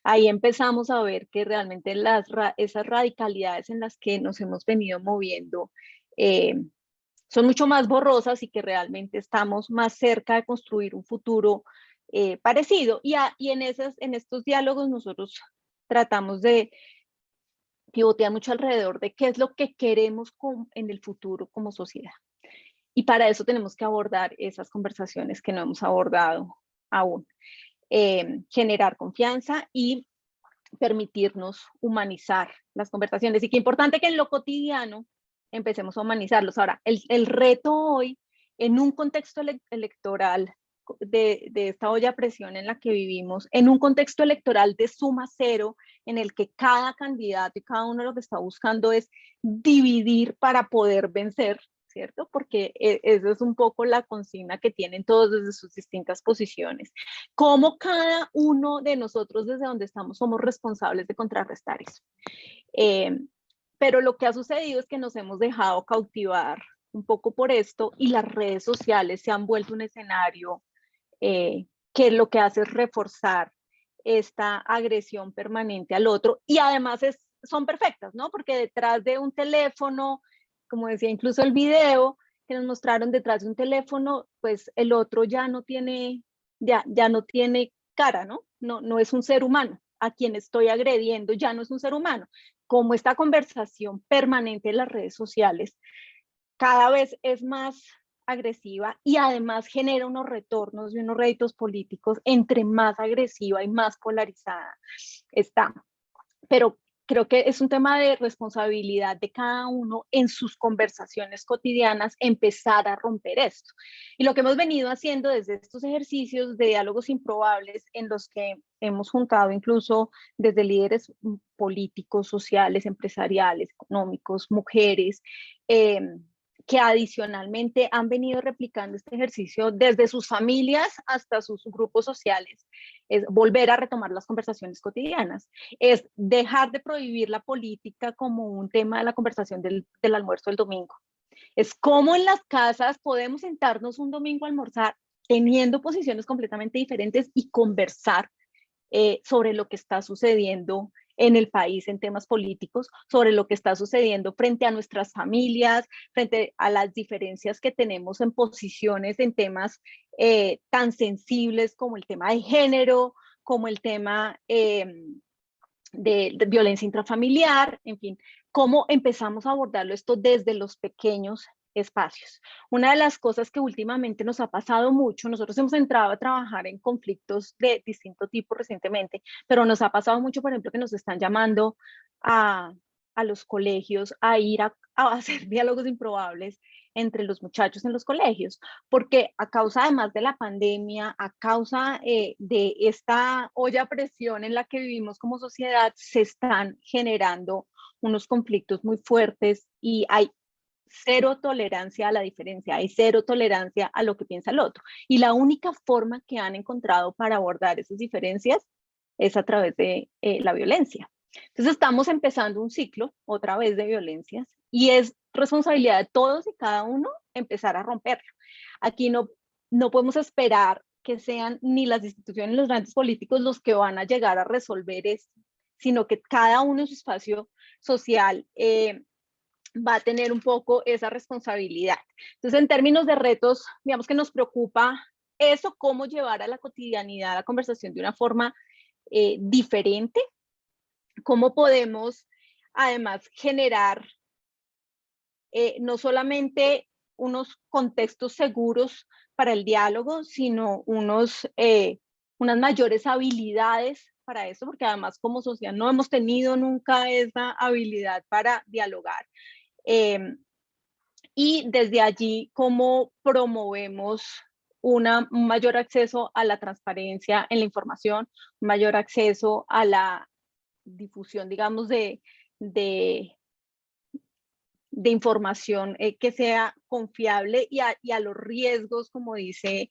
Ahí empezamos a ver que realmente esas radicalidades en las que nos hemos venido moviendo son mucho más borrosas, y que realmente estamos más cerca de construir un futuro parecido. Y en estos diálogos nosotros tratamos de pivotear mucho alrededor de qué es lo que queremos en el futuro como sociedad. Y para eso tenemos que abordar esas conversaciones que no hemos abordado aún. generar confianza y permitirnos humanizar las conversaciones. Y qué importante que en lo cotidiano empecemos a humanizarlos. Ahora, el reto hoy, en un contexto electoral de esta olla a presión en la que vivimos, en un contexto electoral de suma cero, en el que cada candidato y cada uno lo que está buscando es dividir para poder vencer, ¿cierto? Porque eso es un poco la consigna que tienen todos desde sus distintas posiciones. Cómo cada uno de nosotros desde donde estamos somos responsables de contrarrestar eso. Pero lo que ha sucedido es que nos hemos dejado cautivar un poco por esto y las redes sociales se han vuelto un escenario que lo que hace es reforzar esta agresión permanente al otro y además son perfectas, ¿no? Porque detrás de un teléfono, como decía incluso el video que nos mostraron, detrás de un teléfono, pues el otro ya no tiene cara, ¿no? No es un ser humano. A quien estoy agrediendo ya no es un ser humano. Como esta conversación permanente en las redes sociales cada vez es más agresiva y además genera unos retornos y unos réditos políticos entre más agresiva y más polarizada está. Pero creo que es un tema de responsabilidad de cada uno en sus conversaciones cotidianas empezar a romper esto. Y lo que hemos venido haciendo desde estos ejercicios de diálogos improbables en los que hemos juntado incluso desde líderes políticos, sociales, empresariales, económicos, mujeres, que adicionalmente han venido replicando este ejercicio desde sus familias hasta sus grupos sociales, es volver a retomar las conversaciones cotidianas, es dejar de prohibir la política como un tema de la conversación del almuerzo del domingo. Es cómo en las casas podemos sentarnos un domingo a almorzar teniendo posiciones completamente diferentes y conversar sobre lo que está sucediendo en el país en temas políticos, sobre lo que está sucediendo frente a nuestras familias, frente a las diferencias que tenemos en posiciones en temas tan sensibles como el tema de género, como el tema de violencia intrafamiliar, en fin, cómo empezamos a abordarlo esto desde los pequeños espacios. Una de las cosas que últimamente nos ha pasado mucho, nosotros hemos entrado a trabajar en conflictos de distinto tipo recientemente, pero nos ha pasado mucho, por ejemplo, que nos están llamando a los colegios a ir a hacer diálogos improbables entre los muchachos en los colegios, porque a causa además de la pandemia, a causa de esta olla a presión en la que vivimos como sociedad, se están generando unos conflictos muy fuertes y hay cero tolerancia a la diferencia, hay cero tolerancia a lo que piensa el otro. Y la única forma que han encontrado para abordar esas diferencias es a través de la violencia. Entonces estamos empezando un ciclo otra vez de violencias y es responsabilidad de todos y cada uno empezar a romperlo. Aquí no podemos esperar que sean ni las instituciones ni los grandes políticos los que van a llegar a resolver esto, sino que cada uno en su espacio social va a tener un poco esa responsabilidad. Entonces, en términos de retos, digamos que nos preocupa eso, cómo llevar a la cotidianidad la conversación de una forma diferente, cómo podemos además generar no solamente unos contextos seguros para el diálogo, sino unas mayores habilidades para eso, porque además como sociedad no hemos tenido nunca esa habilidad para dialogar. Y desde allí, cómo promovemos un mayor acceso a la transparencia en la información, un mayor acceso a la difusión, digamos, de información que sea confiable y a los riesgos, como dice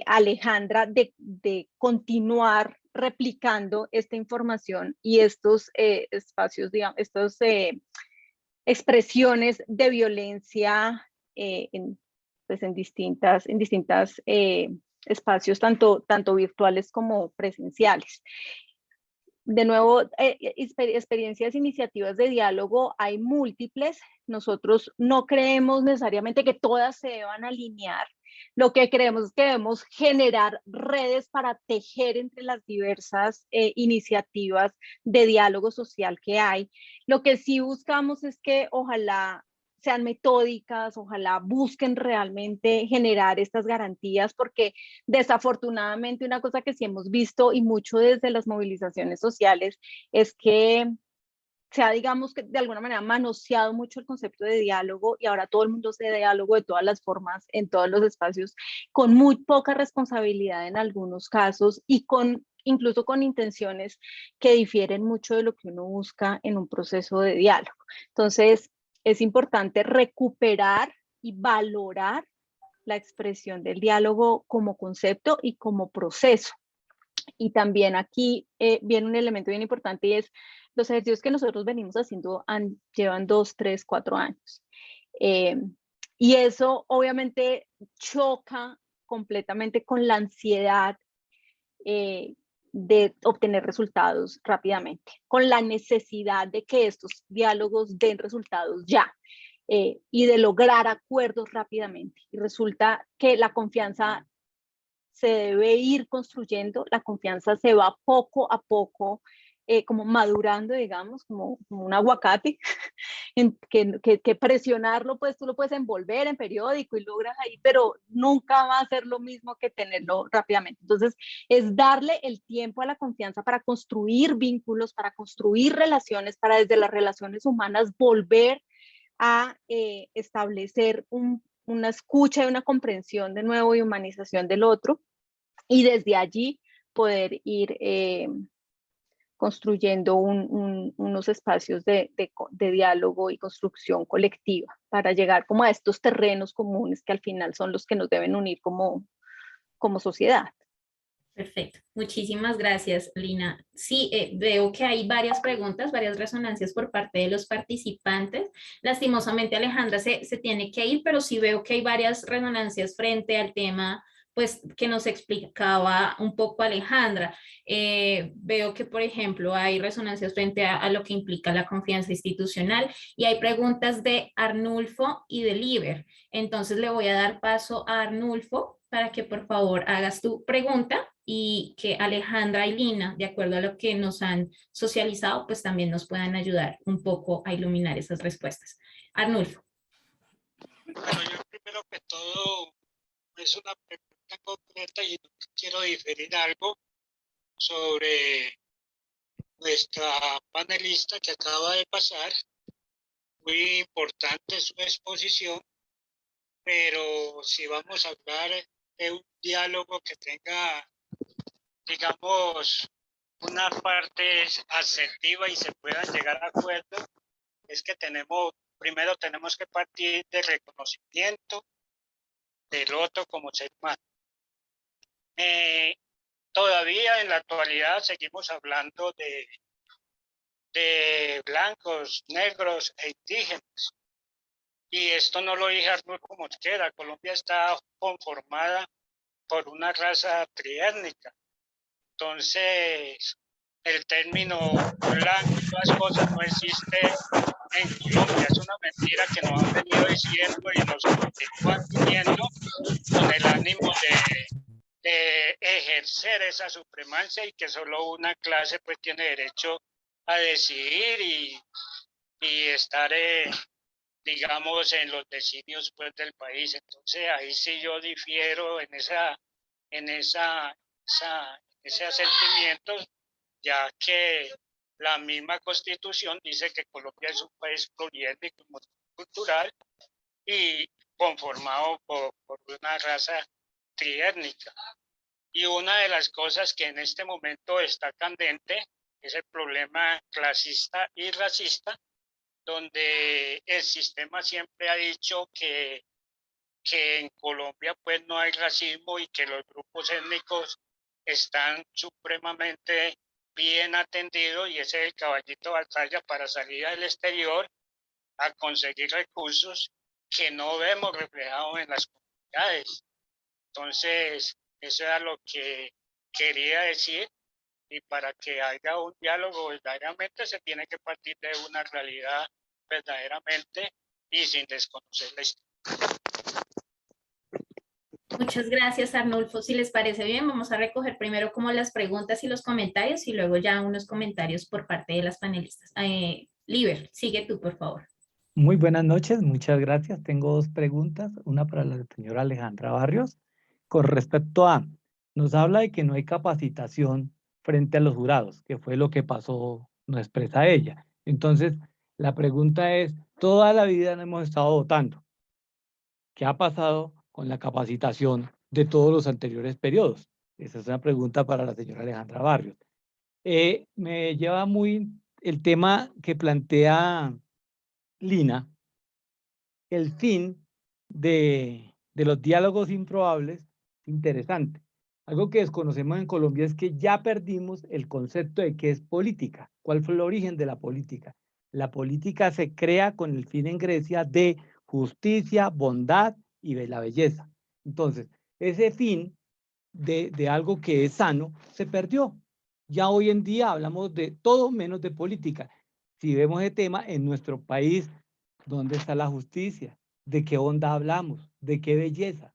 Alejandra, de continuar replicando esta información y estos espacios, digamos, estos expresiones de violencia en distintas espacios, tanto virtuales como presenciales. De nuevo, experiencias, iniciativas de diálogo hay múltiples. Nosotros no creemos necesariamente que todas se deban alinear. Lo que creemos es que debemos generar redes para tejer entre las diversas iniciativas de diálogo social que hay. Lo que sí buscamos es que ojalá sean metódicas, ojalá busquen realmente generar estas garantías, porque desafortunadamente una cosa que sí hemos visto y mucho desde las movilizaciones sociales es que se ha, digamos, que de alguna manera manoseado mucho el concepto de diálogo y ahora todo el mundo se diálogo de todas las formas, en todos los espacios, con muy poca responsabilidad en algunos casos y incluso con intenciones que difieren mucho de lo que uno busca en un proceso de diálogo. Entonces, es importante recuperar y valorar la expresión del diálogo como concepto y como proceso. Y también aquí viene un elemento bien importante y es los ejercicios que nosotros venimos haciendo llevan 2, 3, 4 años. Y eso obviamente choca completamente con la ansiedad de obtener resultados rápidamente, con la necesidad de que estos diálogos den resultados ya y de lograr acuerdos rápidamente. Y resulta que la confianza se debe ir construyendo, la confianza se va poco a poco como madurando, digamos, como un aguacate, que presionarlo, pues tú lo puedes envolver en periódico y logras ahí, pero nunca va a ser lo mismo que tenerlo rápidamente. Entonces, es darle el tiempo a la confianza para construir vínculos, para construir relaciones, para desde las relaciones humanas volver a establecer una escucha y una comprensión de nuevo y humanización del otro, y desde allí poder ir construyendo unos espacios de diálogo y construcción colectiva para llegar como a estos terrenos comunes que al final son los que nos deben unir como sociedad. Perfecto, muchísimas gracias, Lina. Sí, veo que hay varias preguntas, varias resonancias por parte de los participantes. Lastimosamente Alejandra se tiene que ir, pero sí veo que hay varias resonancias frente al tema pues que nos explicaba un poco Alejandra. Veo que, por ejemplo, hay resonancias frente a lo que implica la confianza institucional y hay preguntas de Arnulfo y de Liber. Entonces le voy a dar paso a Arnulfo para que por favor hagas tu pregunta y que Alejandra y Lina, de acuerdo a lo que nos han socializado, pues también nos puedan ayudar un poco a iluminar esas respuestas. Arnulfo. Bueno, yo primero que todo es una pregunta concreta y quiero diferir algo sobre nuestra panelista que acaba de pasar. Muy importante su exposición, pero si vamos a hablar de un diálogo que tenga, digamos, una parte asertiva y se puedan llegar a acuerdos, es que primero tenemos que partir del reconocimiento del otro como ser humano. Todavía en la actualidad seguimos hablando de blancos, negros e indígenas. Y esto no lo dije Arnulfo Mosquera. Colombia está conformada por una raza triétnica. Entonces, el término blanco y todas las cosas no existe en Colombia. Es una mentira que nos han venido diciendo y nos continúan diciendo con el ánimo de ejercer esa supremacia y que solo una clase pues tiene derecho a decidir y estar digamos en los designios pues del país. Entonces ahí sí yo difiero en ese asentimiento, ya que la misma Constitución dice que Colombia es un país pluriétnico y multicultural y conformado por una raza triétnica. Y una de las cosas que en este momento está candente es el problema clasista y racista, donde el sistema siempre ha dicho que en Colombia pues no hay racismo y que los grupos étnicos están supremamente bien atendidos y ese es el caballito de batalla para salir al exterior a conseguir recursos que no vemos reflejados en las comunidades. Entonces, eso era lo que quería decir, y para que haya un diálogo verdaderamente se tiene que partir de una realidad verdaderamente y sin desconocer la historia. Muchas gracias, Arnulfo. Si les parece bien, vamos a recoger primero como las preguntas y los comentarios y luego ya unos comentarios por parte de las panelistas. Liber, sigue tú, por favor. Muy buenas noches, muchas gracias. Tengo dos preguntas, una para la señora Alejandra Barrios. Con respecto a, nos habla de que no hay capacitación frente a los jurados, que fue lo que pasó, nos expresa ella. Entonces, la pregunta es, toda la vida no hemos estado votando. ¿Qué ha pasado con la capacitación de todos los anteriores periodos? Esa es una pregunta para la señora Alejandra Barrios. Me lleva muy el tema que plantea Lina, el fin de los diálogos improbables, interesante. Algo que desconocemos en Colombia es que ya perdimos el concepto de qué es política. ¿Cuál fue el origen de la política? La política se crea con el fin en Grecia de justicia, bondad y de la belleza. Entonces, ese fin de algo que es sano se perdió. Ya hoy en día hablamos de todo menos de política. Si vemos el tema en nuestro país, ¿dónde está la justicia? ¿De qué onda hablamos? ¿De qué belleza?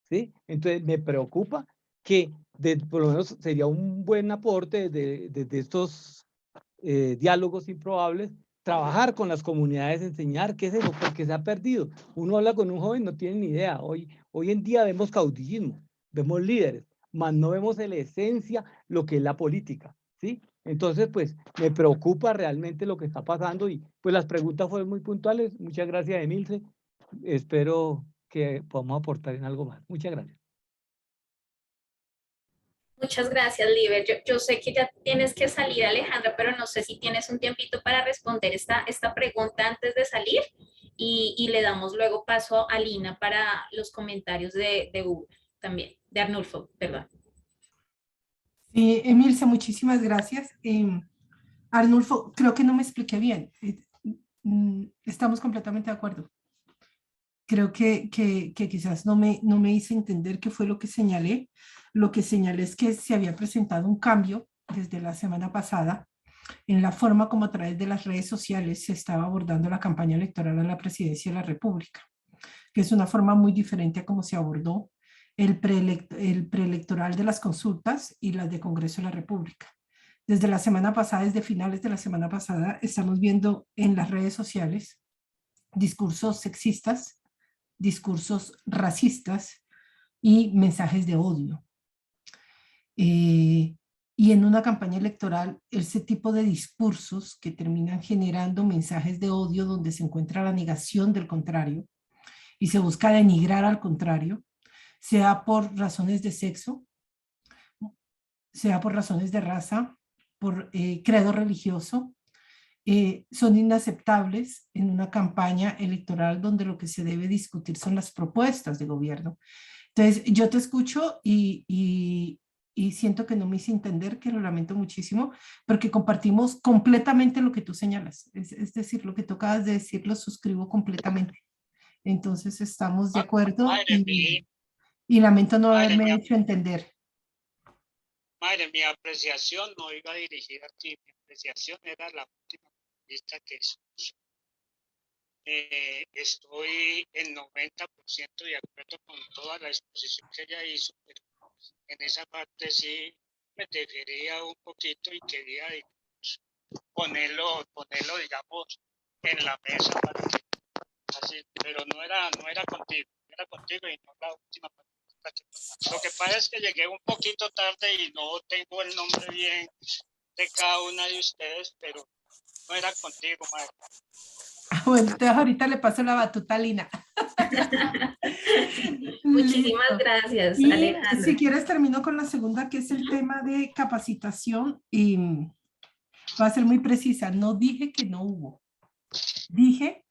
¿Sí? Entonces me preocupa que por lo menos sería un buen aporte de estos diálogos improbables, trabajar con las comunidades, enseñar qué es eso, porque se ha perdido. Uno habla con un joven, no tiene ni idea. Hoy en día vemos caudillismo, vemos líderes, mas no vemos en la esencia lo que es la política, ¿sí? Entonces, pues, me preocupa realmente lo que está pasando y pues las preguntas fueron muy puntuales. Muchas gracias, Emilce. Espero que podamos aportar en algo más. Muchas gracias. Muchas gracias, Liber. Yo sé que ya tienes que salir, Alejandra, pero no sé si tienes un tiempito para responder esta pregunta antes de salir y le damos luego paso a Lina para los comentarios de Hugo también, de Arnulfo, perdón. Emilce, muchísimas gracias. Arnulfo, creo que no me expliqué bien. Estamos completamente de acuerdo. Creo que quizás no me hice entender qué fue lo que señalé. Lo que señalé es que se había presentado un cambio desde la semana pasada en la forma como a través de las redes sociales se estaba abordando la campaña electoral a la presidencia de la República, que es una forma muy diferente a cómo se abordó el preelectoral de las consultas y las de Congreso de la República. Desde la semana pasada, desde finales de la semana pasada, estamos viendo en las redes sociales discursos sexistas, discursos racistas y mensajes de odio. Y en una campaña electoral, ese tipo de discursos que terminan generando mensajes de odio donde se encuentra la negación del contrario y se busca denigrar al contrario, sea por razones de sexo, sea por razones de raza, por credo religioso, son inaceptables en una campaña electoral donde lo que se debe discutir son las propuestas de gobierno. Entonces, yo te escucho y siento que no me hice entender, que lo lamento muchísimo, porque compartimos completamente lo que tú señalas. Es decir, lo que tú acabas de decir lo suscribo completamente. Entonces, estamos de acuerdo y lamento no haberme hecho entender. Madre, mi apreciación no iba dirigida a ti, mi apreciación era la última lista que hizo. Estoy en 90% de acuerdo con toda la exposición que ella hizo, pero en esa parte sí me defería un poquito y quería, digamos, ponerlo, digamos, en la mesa para que, así, pero no era contigo, era contigo y no la última parte. Lo que pasa es que llegué un poquito tarde y no tengo el nombre bien de cada una de ustedes, pero no era contigo, madre. Bueno, entonces ahorita le paso la batuta a Lina. Muchísimas gracias, y Alejandra. Si quieres termino con la segunda, que es el tema de capacitación, y va a ser muy precisa. No dije que no hubo, dije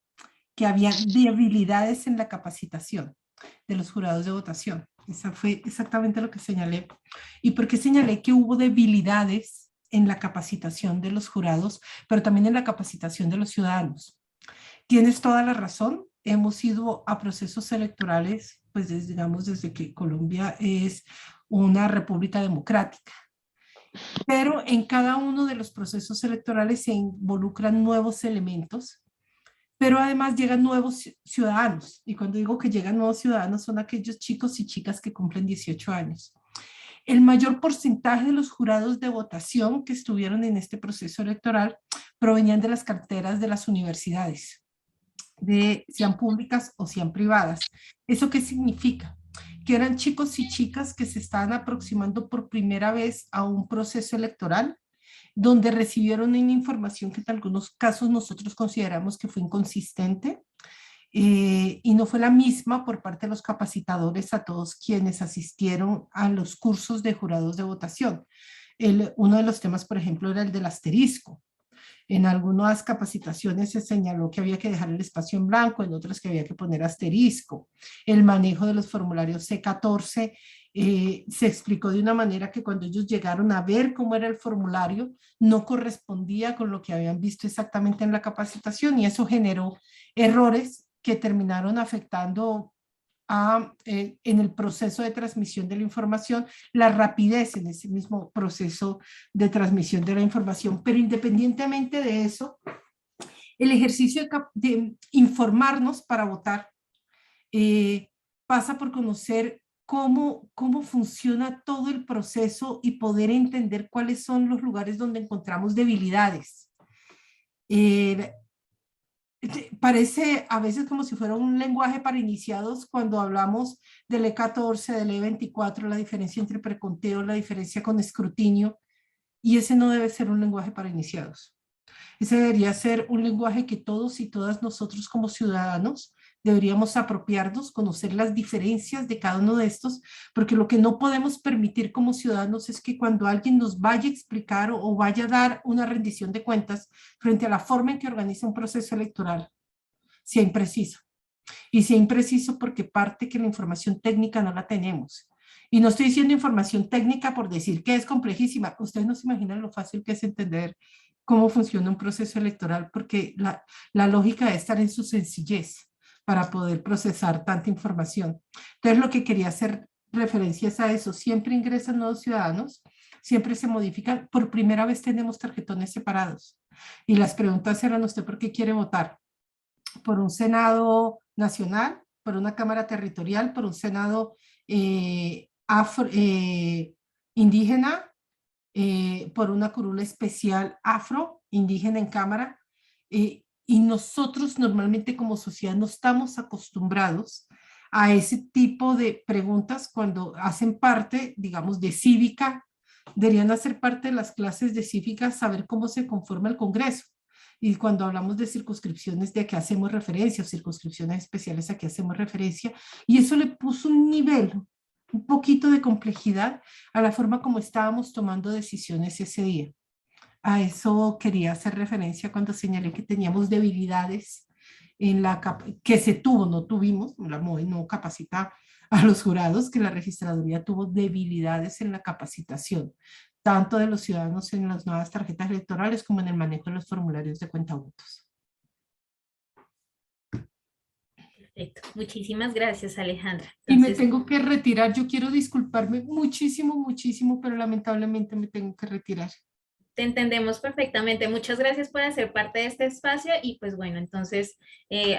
que había debilidades en la capacitación de los jurados de votación. Esa fue exactamente lo que señalé. ¿Y por qué señalé que hubo debilidades en la capacitación de los jurados, pero también en la capacitación de los ciudadanos? Tienes toda la razón. Hemos ido a procesos electorales, pues digamos desde que Colombia es una república democrática. Pero en cada uno de los procesos electorales se involucran nuevos elementos, pero además llegan nuevos ciudadanos. Y cuando digo que llegan nuevos ciudadanos, son aquellos chicos y chicas que cumplen 18 años. El mayor porcentaje de los jurados de votación que estuvieron en este proceso electoral provenían de las carteras de las universidades. sean públicas o sean privadas. ¿Eso qué significa? Que eran chicos y chicas que se estaban aproximando por primera vez a un proceso electoral, donde recibieron una información que en algunos casos nosotros consideramos que fue inconsistente, y no fue la misma por parte de los capacitadores a todos quienes asistieron a los cursos de jurados de votación. Uno de los temas, por ejemplo, era el del asterisco. En algunas capacitaciones se señaló que había que dejar el espacio en blanco, en otras que había que poner asterisco. El manejo de los formularios C14 se explicó de una manera que cuando ellos llegaron a ver cómo era el formulario, no correspondía con lo que habían visto exactamente en la capacitación, y eso generó errores que terminaron afectando en el proceso de transmisión de la información, la rapidez en ese mismo proceso de transmisión de la información. Pero independientemente de eso, el ejercicio de informarnos para votar pasa por conocer cómo funciona todo el proceso y poder entender cuáles son los lugares donde encontramos debilidades. Parece a veces como si fuera un lenguaje para iniciados cuando hablamos del E14, del E24, la diferencia entre preconteo, la diferencia con escrutinio, y ese no debe ser un lenguaje para iniciados. Ese debería ser un lenguaje que todos y todas nosotros como ciudadanos deberíamos apropiarnos, conocer las diferencias de cada uno de estos, porque lo que no podemos permitir como ciudadanos es que cuando alguien nos vaya a explicar o vaya a dar una rendición de cuentas frente a la forma en que organiza un proceso electoral, sea impreciso. Y sea impreciso porque parte que la información técnica no la tenemos. Y no estoy diciendo información técnica por decir que es complejísima. Ustedes no se imaginan lo fácil que es entender cómo funciona un proceso electoral, porque la lógica debe estar en su sencillez para poder procesar tanta información. Entonces, lo que quería hacer referencia es a eso. Siempre ingresan nuevos ciudadanos, siempre se modifican. Por primera vez tenemos tarjetones separados. Y las preguntas eran: ¿usted por qué quiere votar? ¿Por un Senado nacional? ¿Por una Cámara territorial? ¿Por un Senado indígena? ¿Por una curula especial afro, indígena en Cámara? Y nosotros normalmente como sociedad no estamos acostumbrados a ese tipo de preguntas cuando hacen parte, digamos, de cívica. Deberían hacer parte de las clases de cívica, saber cómo se conforma el Congreso. Y cuando hablamos de circunscripciones, ¿de qué hacemos referencia? O circunscripciones especiales, ¿a qué hacemos referencia? Y eso le puso un nivel, un poquito de complejidad a la forma como estábamos tomando decisiones ese día. A eso quería hacer referencia cuando señalé que teníamos debilidades en que se tuvo, no tuvimos, la MOE no capacita a los jurados, que la registraduría tuvo debilidades en la capacitación, tanto de los ciudadanos en las nuevas tarjetas electorales como en el manejo de los formularios de cuentavotos. Perfecto. Muchísimas gracias, Alejandra. Y me tengo que retirar. Yo quiero disculparme muchísimo, muchísimo, pero lamentablemente me tengo que retirar. Te entendemos perfectamente. Muchas gracias por hacer parte de este espacio y pues bueno, entonces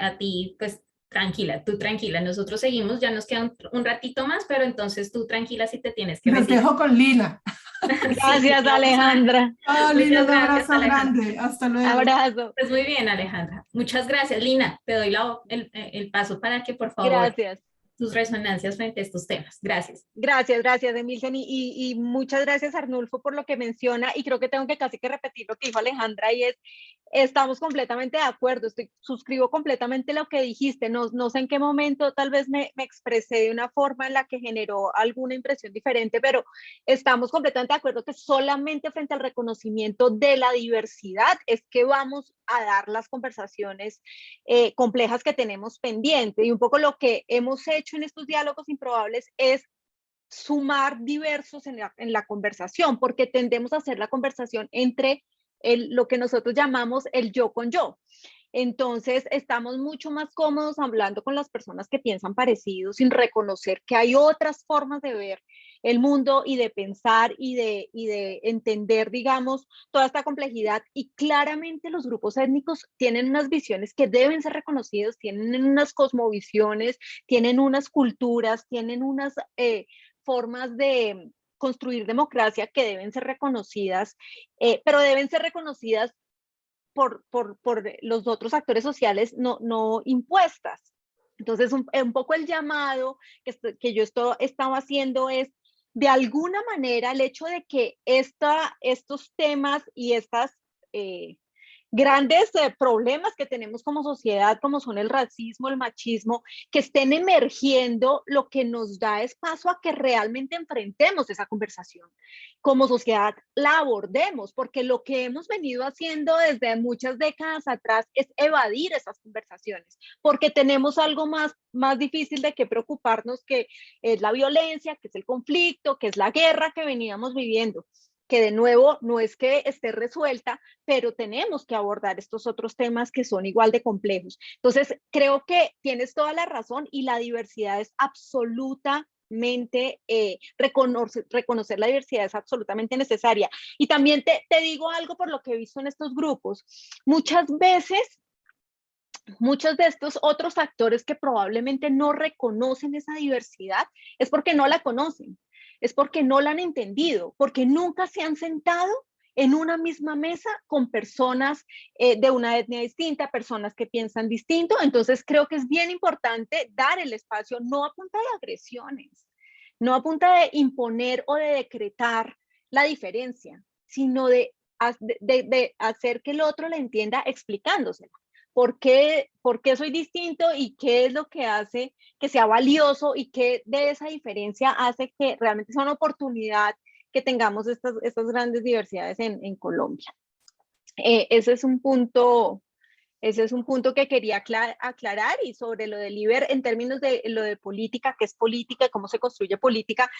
a ti pues tranquila, tú tranquila. Nosotros seguimos, ya nos queda un ratito más, pero entonces tú tranquila si te tienes que retirar. Los dejo con Lina. Gracias, sí, Alejandra. Lina, un abrazo grande. Hasta luego. Abrazo. Pues muy bien, Alejandra. Muchas gracias. Lina, te doy el paso para que por favor... Gracias. Tus resonancias frente a estos temas. Gracias. Gracias, Emilsen, y muchas gracias, Arnulfo, por lo que menciona, y creo que tengo que casi que repetir lo que dijo Alejandra, y es, estamos completamente de acuerdo, suscribo completamente lo que dijiste, no sé en qué momento tal vez me expresé de una forma en la que generó alguna impresión diferente, pero estamos completamente de acuerdo que solamente frente al reconocimiento de la diversidad es que vamos a dar las conversaciones complejas que tenemos pendiente, y un poco lo que hemos hecho en estos diálogos improbables es sumar diversos en la conversación, porque tendemos a hacer la conversación entre lo que nosotros llamamos el yo con yo. Entonces, estamos mucho más cómodos hablando con las personas que piensan parecido, sin reconocer que hay otras formas de ver el mundo y de pensar y de entender, digamos, toda esta complejidad. Y claramente los grupos étnicos tienen unas visiones que deben ser reconocidas, tienen unas cosmovisiones, tienen unas culturas, tienen unas formas de construir democracia que deben ser reconocidas, pero deben ser reconocidas por los otros actores sociales no impuestas. Entonces, un poco el llamado que yo estaba haciendo es, de alguna manera, el hecho de que estos temas y estas grandes problemas que tenemos como sociedad, como son el racismo, el machismo, que estén emergiendo, lo que nos da es paso a que realmente enfrentemos esa conversación. Como sociedad la abordemos, porque lo que hemos venido haciendo desde muchas décadas atrás es evadir esas conversaciones, porque tenemos algo más difícil de qué preocuparnos, que es la violencia, que es el conflicto, que es la guerra que veníamos viviendo, que de nuevo no es que esté resuelta, pero tenemos que abordar estos otros temas que son igual de complejos. Entonces, creo que tienes toda la razón y la diversidad es absolutamente, reconocer la diversidad es absolutamente necesaria. Y también te digo algo por lo que he visto en estos grupos. Muchas veces, muchos de estos otros actores que probablemente no reconocen esa diversidad es porque no la conocen, es porque no la han entendido, porque nunca se han sentado en una misma mesa con personas de una etnia distinta, personas que piensan distinto. Entonces creo que es bien importante dar el espacio, no a punta de agresiones, no a punta de imponer o de decretar la diferencia, sino de hacer que el otro la entienda explicándosela. ¿Por qué soy distinto y qué es lo que hace que sea valioso y qué de esa diferencia hace que realmente sea una oportunidad que tengamos estas grandes diversidades en Colombia? Ese es un punto que quería aclarar. Y sobre lo del IBER, en términos de lo de política, qué es política y cómo se construye política,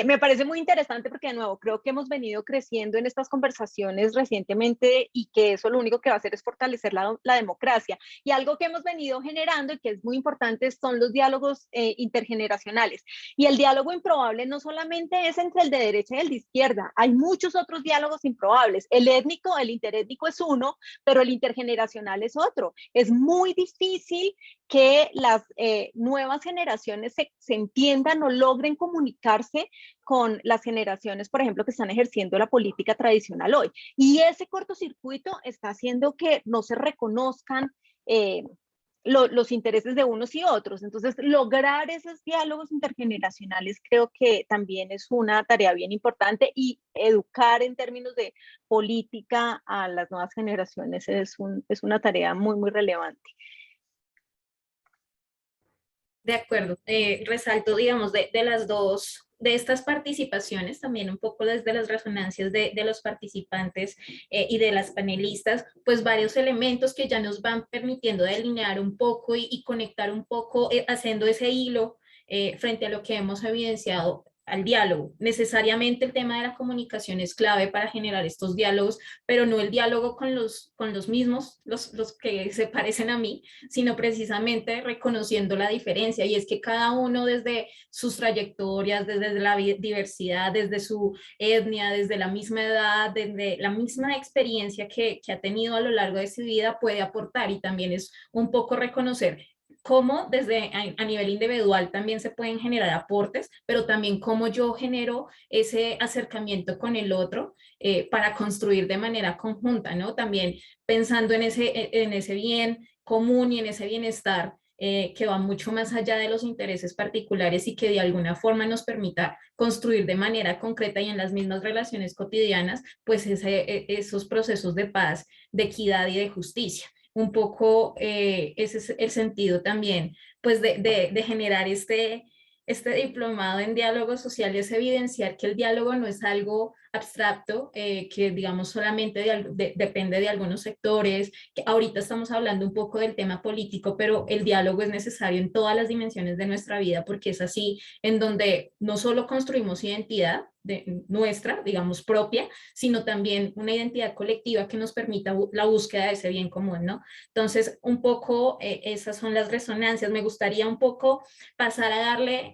me parece muy interesante porque, de nuevo, creo que hemos venido creciendo en estas conversaciones recientemente y que eso lo único que va a hacer es fortalecer la democracia. Y algo que hemos venido generando y que es muy importante son los diálogos intergeneracionales. Y el diálogo improbable no solamente es entre el de derecha y el de izquierda, hay muchos otros diálogos improbables. El étnico, el interétnico es uno, pero el intergeneracional es otro. Es muy difícil que las nuevas generaciones se entiendan o logren comunicarse con las generaciones, por ejemplo, que están ejerciendo la política tradicional hoy. Y ese cortocircuito está haciendo que no se reconozcan los intereses de unos y otros. Entonces, lograr esos diálogos intergeneracionales creo que también es una tarea bien importante, y educar en términos de política a las nuevas generaciones es una tarea muy, muy relevante. De acuerdo, resalto, digamos, de las dos, de estas participaciones, también un poco desde las resonancias de los participantes y de las panelistas, pues varios elementos que ya nos van permitiendo delinear un poco y conectar un poco, haciendo ese hilo frente a lo que hemos evidenciado al diálogo. Necesariamente el tema de la comunicación es clave para generar estos diálogos, pero no el diálogo con los mismos, los que se parecen a mí, sino precisamente reconociendo la diferencia. Y es que cada uno, desde sus trayectorias, desde la diversidad, desde su etnia, desde la misma edad, desde la misma experiencia que ha tenido a lo largo de su vida, puede aportar. Y también es un poco reconocer cómo desde a nivel individual también se pueden generar aportes, pero también cómo yo genero ese acercamiento con el otro para construir de manera conjunta, ¿no? También pensando en ese bien común y en ese bienestar que va mucho más allá de los intereses particulares y que de alguna forma nos permita construir de manera concreta y en las mismas relaciones cotidianas, pues esos procesos de paz, de equidad y de justicia. Un poco ese es el sentido también, pues de generar este diplomado en diálogo social, es evidenciar que el diálogo no es algo abstracto, que digamos solamente depende de algunos sectores, que ahorita estamos hablando un poco del tema político, pero el diálogo es necesario en todas las dimensiones de nuestra vida, porque es así en donde no solo construimos identidad nuestra, digamos propia, sino también una identidad colectiva que nos permita la búsqueda de ese bien común, ¿no? Entonces, un poco esas son las resonancias. Me gustaría un poco pasar a darle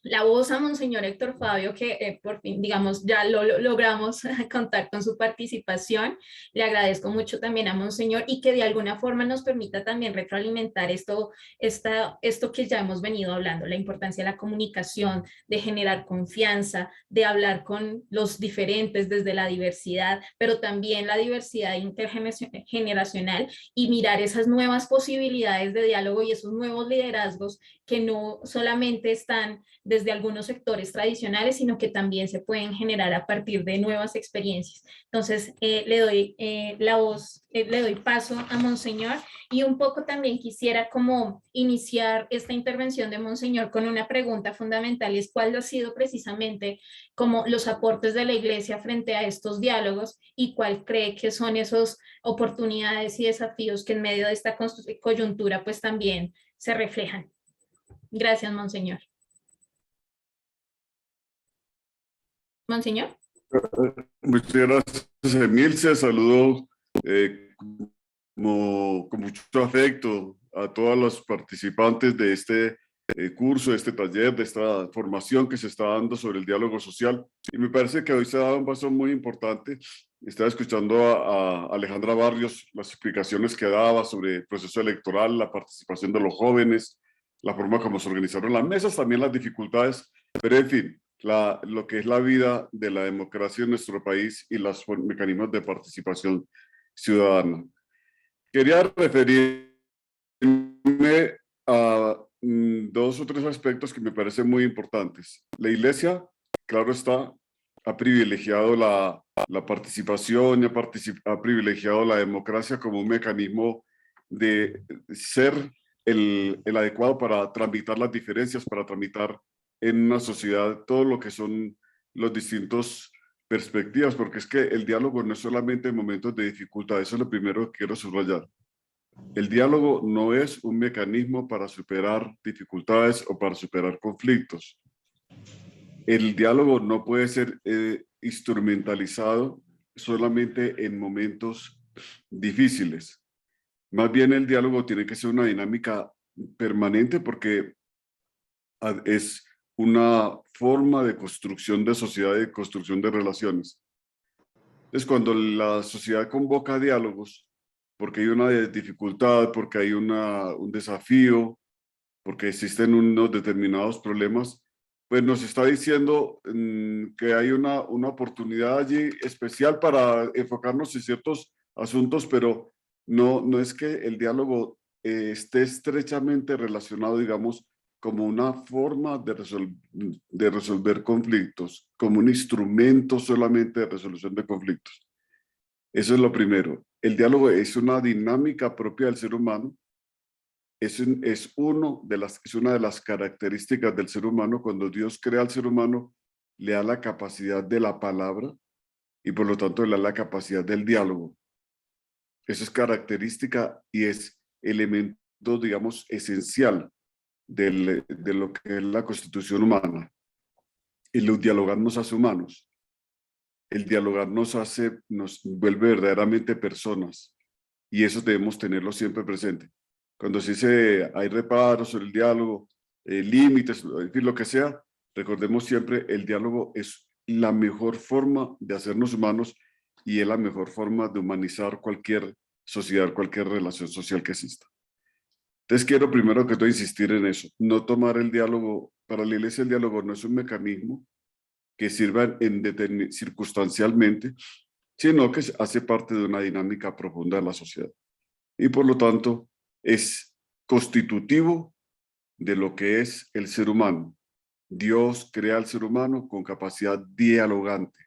la voz a Monseñor Héctor Fabio, que por fin, digamos, ya lo logramos contar con su participación. Le agradezco mucho también a Monseñor y que de alguna forma nos permita también retroalimentar esto que ya hemos venido hablando, la importancia de la comunicación, de generar confianza, de hablar con los diferentes desde la diversidad, pero también la diversidad intergeneracional y mirar esas nuevas posibilidades de diálogo y esos nuevos liderazgos que no solamente están desde algunos sectores tradicionales, sino que también se pueden generar a partir de nuevas experiencias. Entonces, le doy la voz, le doy paso a Monseñor y un poco también quisiera como iniciar esta intervención de Monseñor con una pregunta fundamental y es cuál ha sido precisamente como los aportes de la Iglesia frente a estos diálogos y cuál cree que son esas oportunidades y desafíos que en medio de esta coyuntura pues también se reflejan. Gracias, Monseñor. Monseñor. Muchas gracias, Emilce. Saludo con mucho afecto a todos los participantes de este curso, de este taller, de esta formación que se está dando sobre el diálogo social. Y me parece que hoy se ha dado un paso muy importante. Estaba escuchando a Alejandra Barrios, las explicaciones que daba sobre el proceso electoral, la participación de los jóvenes, la forma como se organizaron las mesas, también las dificultades, pero en fin, lo que es la vida de la democracia en nuestro país y los mecanismos de participación ciudadana. Quería referirme a dos o tres aspectos que me parecen muy importantes. La Iglesia, claro está, ha privilegiado la participación y ha privilegiado la democracia como un mecanismo de ser el adecuado para tramitar las diferencias, para tramitar en una sociedad todo lo que son los distintos perspectivas, porque es que el diálogo no es solamente en momentos de dificultad, eso es lo primero que quiero subrayar. El diálogo no es un mecanismo para superar dificultades o para superar conflictos. El diálogo no puede ser instrumentalizado solamente en momentos difíciles. Más bien el diálogo tiene que ser una dinámica permanente porque es una forma de construcción de sociedad y de construcción de relaciones. Entonces, cuando la sociedad convoca diálogos, porque hay una dificultad, porque hay un desafío, porque existen unos determinados problemas, pues nos está diciendo que hay una oportunidad allí especial para enfocarnos en ciertos asuntos, pero no es que el diálogo esté estrechamente relacionado, digamos, como una forma de resolver conflictos, como un instrumento solamente de resolución de conflictos. Eso es lo primero. El diálogo es una dinámica propia del ser humano. Es una de las características del ser humano. Cuando Dios crea al ser humano, le da la capacidad de la palabra y por lo tanto le da la capacidad del diálogo. Eso es característica y es elemento, digamos, esencial de lo que es la constitución humana. El dialogar nos hace humanos. El dialogar nos vuelve verdaderamente personas. Y eso debemos tenerlo siempre presente. Cuando se dice hay reparos sobre el diálogo, límites, en fin, lo que sea, recordemos siempre el diálogo es la mejor forma de hacernos humanos y es la mejor forma de humanizar cualquier sociedad, cualquier relación social que exista. Entonces quiero primero que todo insistir en eso, no tomar el diálogo, para la Iglesia el diálogo no es un mecanismo que sirva circunstancialmente, sino que hace parte de una dinámica profunda de la sociedad. Y por lo tanto es constitutivo de lo que es el ser humano. Dios crea al ser humano con capacidad dialogante.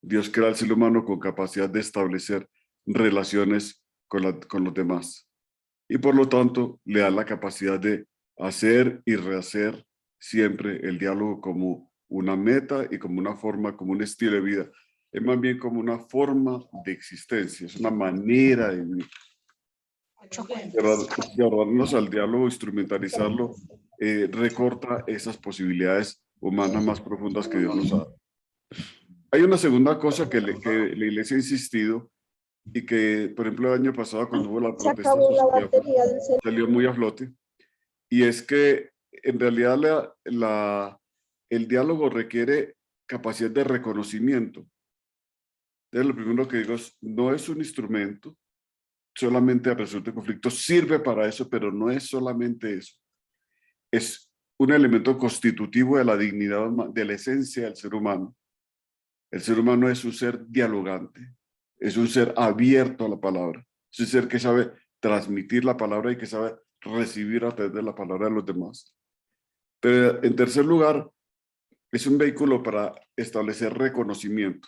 Dios crea al ser humano con capacidad de establecer relaciones con los demás. Y por lo tanto le da la capacidad de hacer y rehacer siempre el diálogo como una meta y como una forma, como un estilo de vida. Es más bien como una forma de existencia, es una manera de vivir. Llevarnos al diálogo, instrumentalizarlo, recorta esas posibilidades humanas más profundas que Dios nos ha dado. Hay una segunda cosa que la Iglesia ha insistido y que, por ejemplo, el año pasado cuando hubo la protesta social, salió muy a flote, y es que en realidad el diálogo requiere capacidad de reconocimiento. Entonces, lo primero que digo es, no es un instrumento solamente a resolver conflictos, sirve para eso, pero no es solamente eso. Es un elemento constitutivo de la dignidad, de la esencia del ser humano. El ser humano es un ser dialogante, es un ser abierto a la palabra, es un ser que sabe transmitir la palabra y que sabe recibir a través de la palabra de los demás. Pero en tercer lugar, es un vehículo para establecer reconocimiento.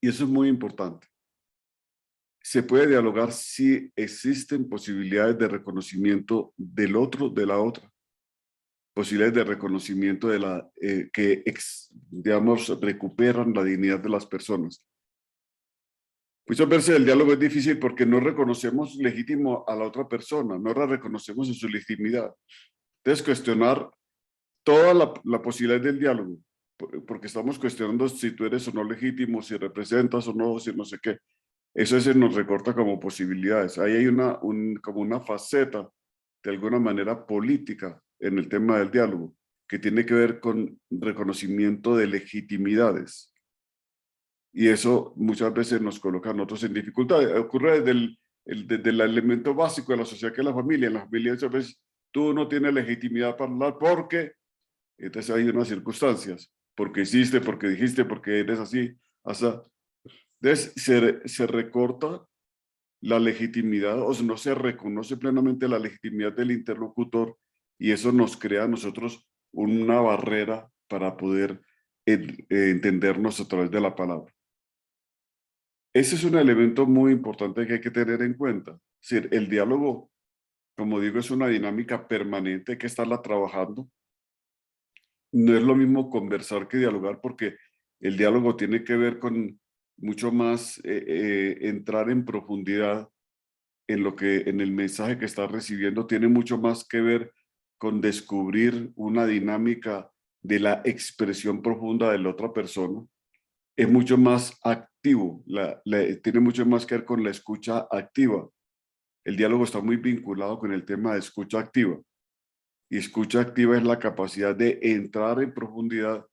Y eso es muy importante. Se puede dialogar si existen posibilidades de reconocimiento del otro, de la otra. Posibilidades de reconocimiento de digamos, recuperan la dignidad de las personas. Muchas veces el diálogo es difícil porque no reconocemos legítimo a la otra persona, no la reconocemos en su legitimidad. Entonces, cuestionar toda la posibilidad del diálogo, porque estamos cuestionando si tú eres o no legítimo, si representas o no, si no sé qué. Eso se nos recorta como posibilidades. Ahí hay como una faceta, de alguna manera política, en el tema del diálogo, que tiene que ver con reconocimiento de legitimidades. Y eso muchas veces nos coloca a nosotros en dificultades. Ocurre desde el elemento básico de la sociedad, que es la familia. En la familia muchas veces tú no tienes legitimidad para hablar porque, entonces hay unas circunstancias, porque hiciste, porque dijiste, porque eres así, hasta. Entonces se recorta la legitimidad, o no se reconoce plenamente la legitimidad del interlocutor, y eso nos crea a nosotros una barrera para poder entendernos a través de la palabra. Ese es un elemento muy importante que hay que tener en cuenta. Es decir, el diálogo, como digo, es una dinámica permanente, hay que estarla trabajando. No es lo mismo conversar que dialogar, porque el diálogo tiene que ver con mucho más entrar en profundidad en el mensaje que estás recibiendo, tiene mucho más que ver con descubrir una dinámica de la expresión profunda de la otra persona. Es mucho más activo, tiene mucho más que ver con la escucha activa. El diálogo está muy vinculado con el tema de escucha activa. Y escucha activa es la capacidad de entrar en profundidad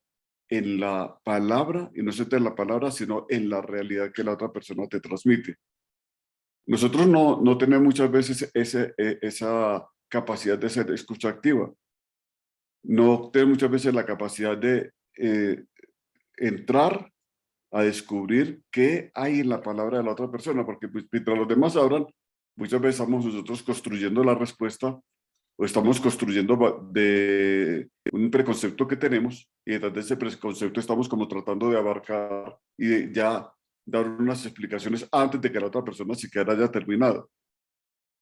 en la palabra, y no solamente en la palabra, sino en la realidad que la otra persona te transmite. Nosotros no tenemos muchas veces esa capacidad de ser escucha activa. No tenemos muchas veces la capacidad de entrar a descubrir qué hay en la palabra de la otra persona, porque mientras los demás hablan, muchas veces estamos nosotros construyendo la respuesta, o estamos construyendo de un preconcepto que tenemos, y detrás de ese preconcepto estamos como tratando de abarcar y de ya dar unas explicaciones antes de que la otra persona siquiera haya terminado.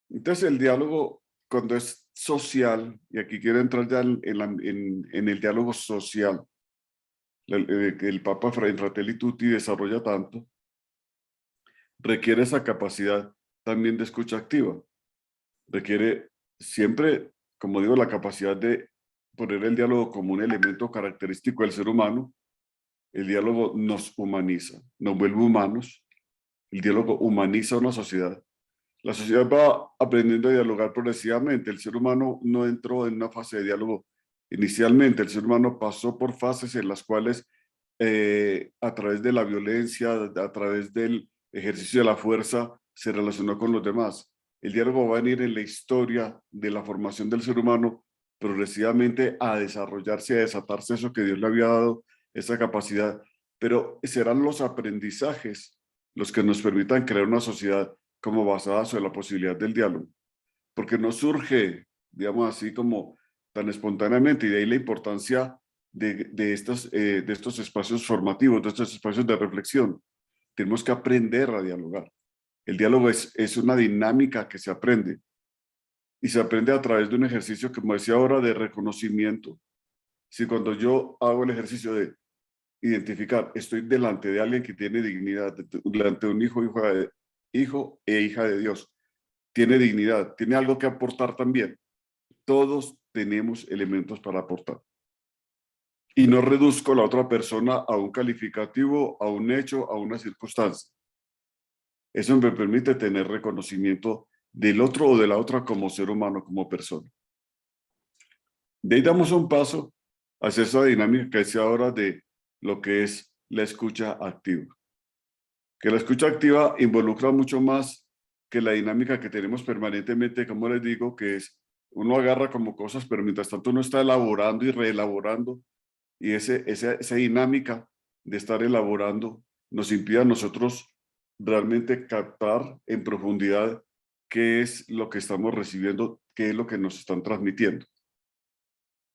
Entonces el diálogo, cuando es social, y aquí quiero entrar ya en el diálogo social, que el Papa Fratelli Tutti desarrolla tanto, requiere esa capacidad también de escucha activa. Requiere siempre, como digo, la capacidad de poner el diálogo como un elemento característico del ser humano. El diálogo nos humaniza, nos vuelve humanos. El diálogo humaniza una sociedad. La sociedad va aprendiendo a dialogar progresivamente. El ser humano no entró en una fase de diálogo inicialmente. El ser humano pasó por fases en las cuales a través de la violencia, a través del ejercicio de la fuerza, se relacionó con los demás. El diálogo va a venir en la historia de la formación del ser humano progresivamente a desarrollarse, a desatarse eso que Dios le había dado, esa capacidad. Pero serán los aprendizajes los que nos permitan crear una sociedad como basada sobre la posibilidad del diálogo. Porque no surge, digamos así, como tan espontáneamente, y de ahí la importancia de estos espacios formativos, de estos espacios de reflexión. Tenemos que aprender a dialogar. El diálogo es una dinámica que se aprende, y se aprende a través de un ejercicio, como decía ahora, de reconocimiento. Si cuando yo hago el ejercicio de identificar, estoy delante de alguien que tiene dignidad, delante de un hijo e hija de Dios, tiene dignidad, tiene algo que aportar también. Todos tenemos elementos para aportar. Y no reduzco a la otra persona a un calificativo, a un hecho, a una circunstancia. Eso me permite tener reconocimiento del otro o de la otra como ser humano, como persona. De ahí damos un paso hacia esa dinámica que decía ahora de lo que es la escucha activa. Que la escucha activa involucra mucho más que la dinámica que tenemos permanentemente, como les digo, que es uno agarra como cosas, pero mientras tanto uno está elaborando y reelaborando, y esa dinámica de estar elaborando nos impide a nosotros realmente captar en profundidad qué es lo que estamos recibiendo, qué es lo que nos están transmitiendo.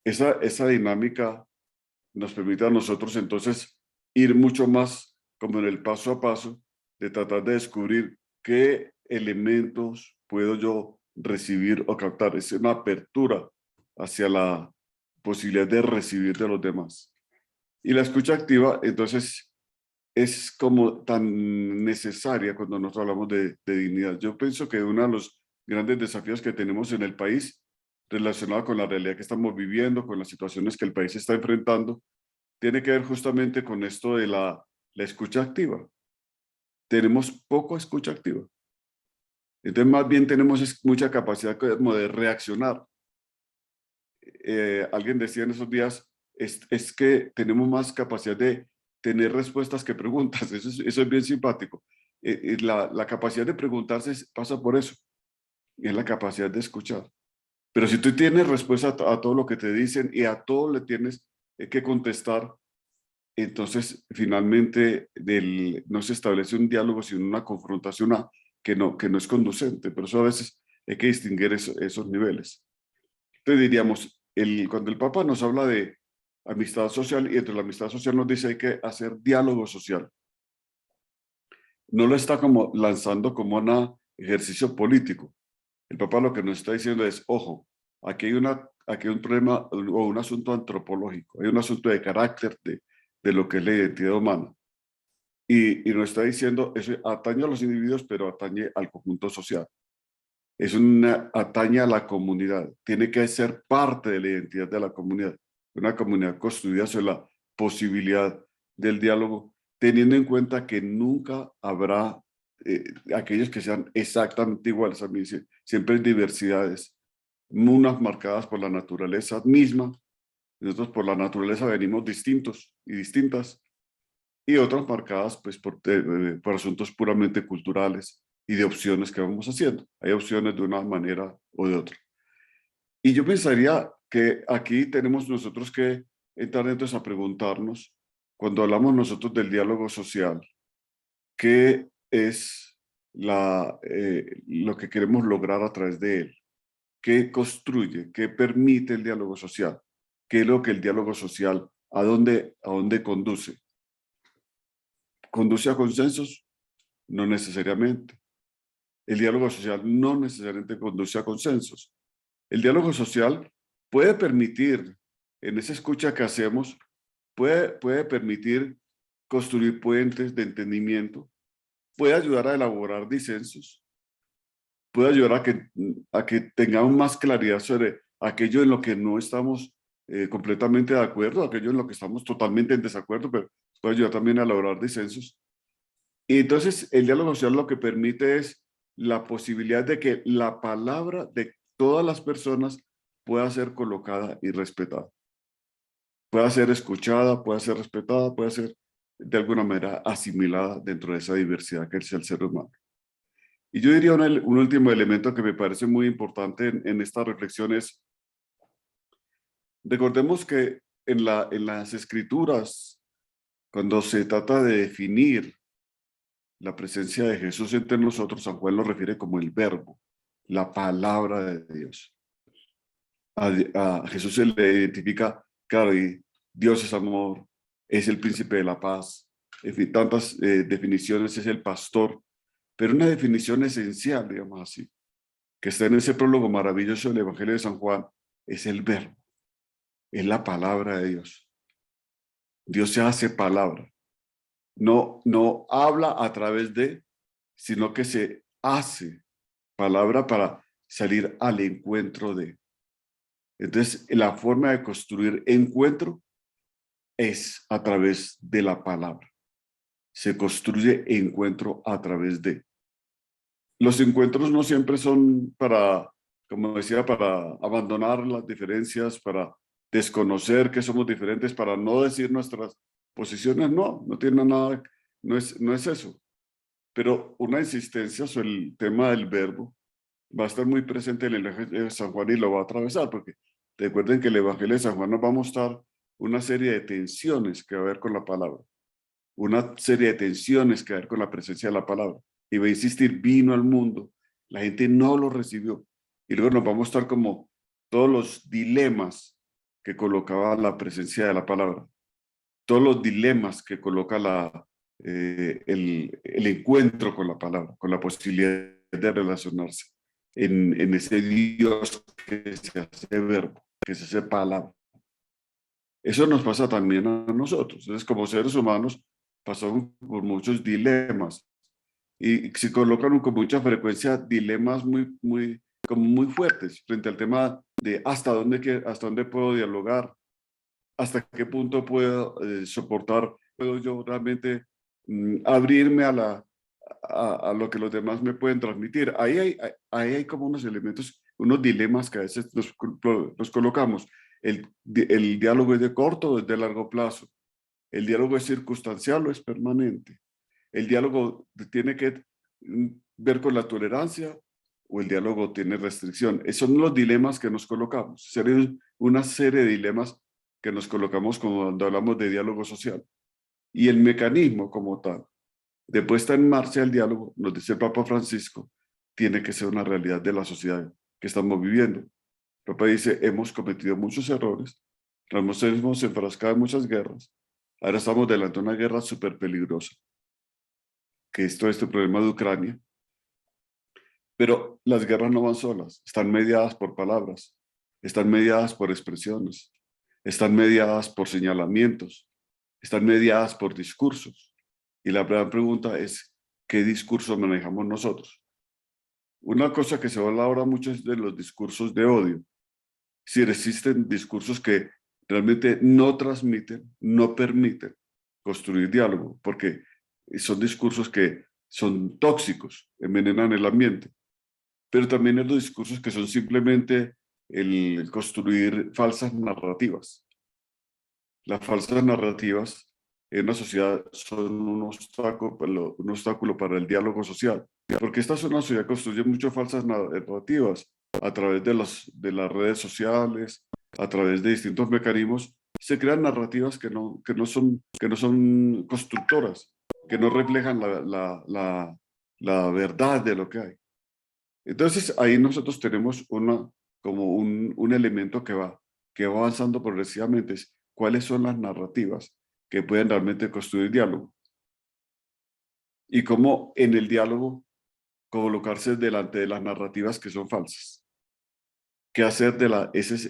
Esa dinámica nos permite a nosotros entonces ir mucho más como en el paso a paso de tratar de descubrir qué elementos puedo yo recibir o captar. Es una apertura hacia la posibilidad de recibir de los demás. Y la escucha activa, entonces, es como tan necesaria cuando nosotros hablamos de dignidad. Yo pienso que uno de los grandes desafíos que tenemos en el país, relacionado con la realidad que estamos viviendo, con las situaciones que el país está enfrentando, tiene que ver justamente con esto de la escucha activa. Tenemos poco escucha activa. Entonces, más bien tenemos mucha capacidad como de reaccionar. Alguien decía en esos días, es que tenemos más capacidad de tener respuestas que preguntas. Eso es bien simpático. La capacidad de preguntarse pasa por eso. Es la capacidad de escuchar. Pero si tú tienes respuesta a todo lo que te dicen y a todo le tienes que contestar, entonces finalmente no se establece un diálogo, sino una confrontación que no es conducente. Por eso a veces hay que distinguir esos niveles. Entonces diríamos, cuando el Papa nos habla de amistad social, y entre la amistad social nos dice hay que hacer diálogo social, no lo está como lanzando como un ejercicio político. El Papa lo que nos está diciendo es, ojo, aquí hay un problema o un asunto antropológico, hay un asunto de carácter de lo que es la identidad humana. Y nos está diciendo, eso atañe a los individuos, pero atañe al conjunto social. Atañe a la comunidad, tiene que ser parte de la identidad de la comunidad. Una comunidad construida sobre la posibilidad del diálogo, teniendo en cuenta que nunca habrá aquellos que sean exactamente iguales a mí. Siempre hay diversidades, unas marcadas por la naturaleza misma. Nosotros por la naturaleza venimos distintos y distintas, y otras marcadas pues, por asuntos puramente culturales y de opciones que vamos haciendo. Hay opciones de una manera o de otra. Y yo pensaría que aquí tenemos nosotros que entrar entonces a preguntarnos, cuando hablamos nosotros del diálogo social, ¿qué es lo que queremos lograr a través de él? ¿Qué construye? ¿Qué permite el diálogo social? ¿Qué es lo que el diálogo social, a dónde conduce? ¿Conduce a consensos? No necesariamente. El diálogo social no necesariamente conduce a consensos. El diálogo social puede permitir, en esa escucha que hacemos, puede permitir construir puentes de entendimiento, puede ayudar a elaborar disensos, puede ayudar a que tengamos más claridad sobre aquello en lo que no estamos completamente de acuerdo, aquello en lo que estamos totalmente en desacuerdo, pero puede ayudar también a elaborar disensos. Y entonces el diálogo social lo que permite es la posibilidad de que la palabra de todas las personas pueda ser colocada y respetada. Pueda ser escuchada, pueda ser respetada, pueda ser de alguna manera asimilada dentro de esa diversidad que es el ser humano. Y yo diría un último elemento que me parece muy importante en esta reflexión es, recordemos que en las escrituras, cuando se trata de definir la presencia de Jesús entre nosotros, San Juan lo refiere como el verbo, la palabra de Dios. A Jesús se le identifica, claro, y Dios es amor, es el príncipe de la paz, en fin, tantas definiciones, es el pastor, pero una definición esencial, digamos así, que está en ese prólogo maravilloso del Evangelio de San Juan, es el verbo, es la palabra de Dios. Dios se hace palabra. No habla a través de, sino que se hace palabra para salir al encuentro de. Entonces, la forma de construir encuentro es a través de la palabra. Se construye encuentro a través de. Los encuentros no siempre son para como decía, para abandonar las diferencias, para desconocer que somos diferentes, para no decir nuestras posiciones, no tiene nada, no es eso. Pero una insistencia sobre el tema del verbo va a estar muy presente en el Evangelio de San Juan y lo va a atravesar, porque recuerden que el Evangelio de San Juan nos va a mostrar una serie de tensiones que va a haber con la palabra, una serie de tensiones que va a haber con la presencia de la palabra. Y va a insistir, vino al mundo, la gente no lo recibió. Y luego nos va a mostrar como todos los dilemas que colocaba la presencia de la palabra, todos los dilemas que coloca el encuentro con la palabra, con la posibilidad de relacionarse en ese Dios que se hace verbo, que se hace palabra. Eso nos pasa también a nosotros. Entonces, como seres humanos, pasamos por muchos dilemas y se colocan con mucha frecuencia dilemas como muy fuertes frente al tema de hasta dónde puedo dialogar, hasta qué punto puedo soportar, puedo yo realmente abrirme a lo que los demás me pueden transmitir. Ahí hay como unos elementos, unos dilemas que a veces nos colocamos. El diálogo es de corto o es de largo plazo. El diálogo es circunstancial o es permanente. El diálogo tiene que ver con la tolerancia o el diálogo tiene restricción. Esos son los dilemas que nos colocamos. Sería una serie de dilemas que nos colocamos cuando hablamos de diálogo social. Y el mecanismo como tal, de puesta en marcha del diálogo, nos dice el Papa Francisco, tiene que ser una realidad de la sociedad que estamos viviendo. El Papa dice, hemos cometido muchos errores, nos hemos enfrascado en muchas guerras, ahora estamos delante de una guerra súper peligrosa, que es todo este problema de Ucrania, pero las guerras no van solas, están mediadas por palabras, están mediadas por expresiones, están mediadas por señalamientos, están mediadas por discursos. Y la gran pregunta es, ¿qué discurso manejamos nosotros? Una cosa que se habla ahora mucho es de los discursos de odio. Si existen discursos que realmente no transmiten, no permiten construir diálogo, porque son discursos que son tóxicos, envenenan el ambiente. Pero también hay los discursos que son simplemente el construir falsas narrativas. Las falsas narrativas en una sociedad son un obstáculo para el diálogo social, porque esta es una sociedad que construye muchas falsas narrativas a través de las redes sociales, a través de distintos mecanismos, se crean narrativas que no son constructoras, que no reflejan la verdad de lo que hay. Entonces ahí nosotros tenemos como un elemento que va avanzando progresivamente, es cuáles son las narrativas que pueden realmente construir diálogo. Y cómo en el diálogo colocarse delante de las narrativas que son falsas. ¿Qué hacer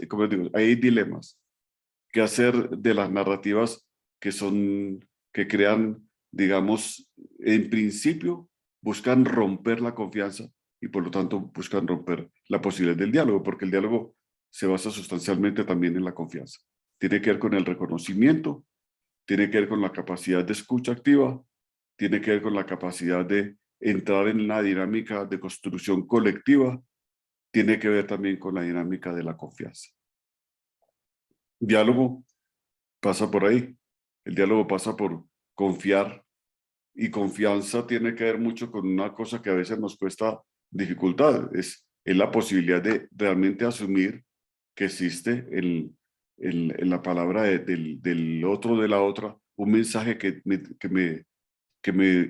como digo, hay dilemas. ¿Qué hacer de las narrativas que crean, digamos, en principio buscan romper la confianza y por lo tanto buscan romper la posibilidad del diálogo, porque el diálogo se basa sustancialmente también en la confianza. Tiene que ver con el reconocimiento, tiene que ver con la capacidad de escucha activa, tiene que ver con la capacidad de entrar en la dinámica de construcción colectiva, tiene que ver también con la dinámica de la confianza. Diálogo pasa por ahí, el diálogo pasa por confiar, y confianza tiene que ver mucho con una cosa que a veces nos cuesta dificultad, es la posibilidad de realmente asumir que existe en la palabra del otro, de la otra, un mensaje que me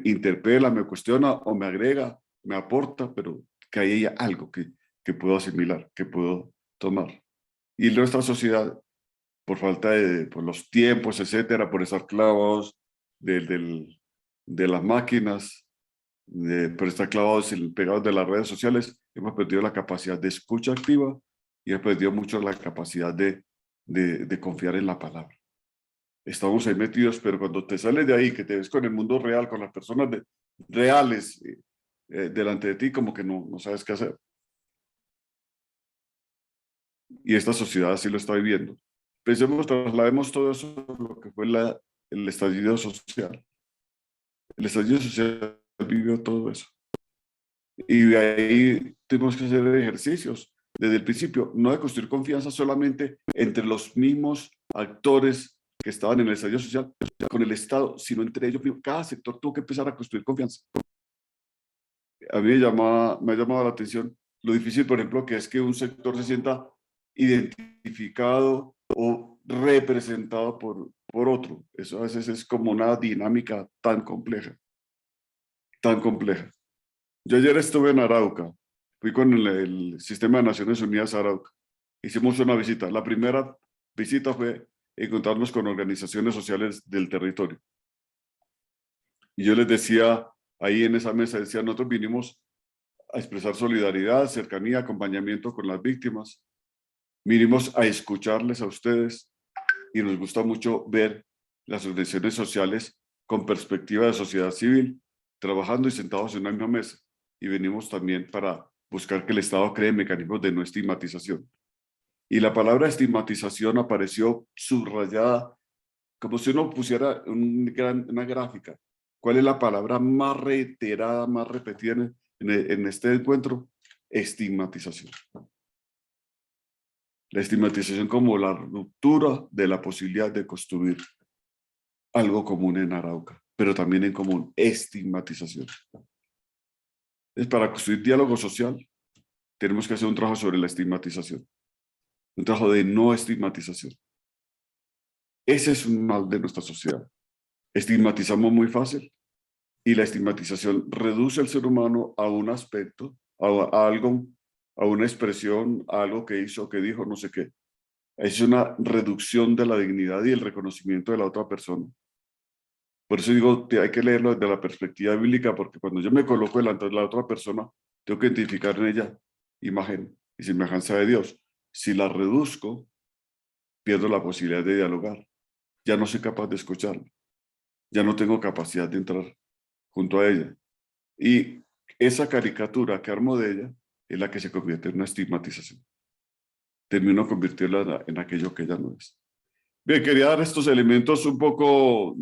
interpela, me cuestiona o me agrega, me aporta, pero que hay algo que puedo asimilar, que puedo tomar. Y nuestra sociedad, por falta por los tiempos, etcétera, por estar clavados de las máquinas, por estar clavados y pegados de las redes sociales, hemos perdido la capacidad de escucha activa y hemos perdido mucho la capacidad de confiar en la palabra. Estamos ahí metidos, pero cuando te sales de ahí, que te ves con el mundo real, con las personas reales delante de ti, como que no sabes qué hacer. Y esta sociedad así lo está viviendo. Pensemos, traslademos todo eso a lo que fue el estallido social. El estallido social vivió todo eso. Y de ahí tuvimos que hacer ejercicios desde el principio, no de construir confianza solamente entre los mismos actores que estaban en el estallido social con el Estado, sino entre ellos mismos. Cada sector tuvo que empezar a construir confianza. A mí me ha llamado la atención lo difícil, por ejemplo, que es que un sector se sienta identificado o representado por otro. Eso a veces es como una dinámica tan compleja, tan compleja. Yo ayer estuve en Arauca, fui con el Sistema de Naciones Unidas a Arauca. Hicimos una visita. La primera visita fue encontrarnos con organizaciones sociales del territorio. Y yo les decía, ahí en esa mesa, decía, nosotros vinimos a expresar solidaridad, cercanía, acompañamiento con las víctimas. Vinimos a escucharles a ustedes y nos gusta mucho ver las organizaciones sociales con perspectiva de sociedad civil, trabajando y sentados en una misma mesa. Y venimos también para buscar que el Estado cree mecanismos de no estigmatización. Y la palabra estigmatización apareció subrayada, como si uno pusiera una gráfica. ¿Cuál es la palabra más reiterada, más repetida en este encuentro? Estigmatización. La estigmatización como la ruptura de la posibilidad de construir algo común en Arauca, pero también en común, estigmatización. Es para construir diálogo social, tenemos que hacer un trabajo sobre la estigmatización, un trabajo de no estigmatización. Ese es un mal de nuestra sociedad. Estigmatizamos muy fácil y la estigmatización reduce al ser humano a un aspecto, a algo, a una expresión, a algo que hizo, que dijo, no sé qué. Es una reducción de la dignidad y el reconocimiento de la otra persona. Por eso digo, hay que leerlo desde la perspectiva bíblica, porque cuando yo me coloco delante de la otra persona, tengo que identificar en ella imagen y semejanza de Dios. Si la reduzco, pierdo la posibilidad de dialogar. Ya no soy capaz de escucharla. Ya no tengo capacidad de entrar junto a ella. Y esa caricatura que armo de ella es la que se convierte en una estigmatización. Termino convirtiéndola en aquello que ella no es. Bien, quería dar estos elementos un poco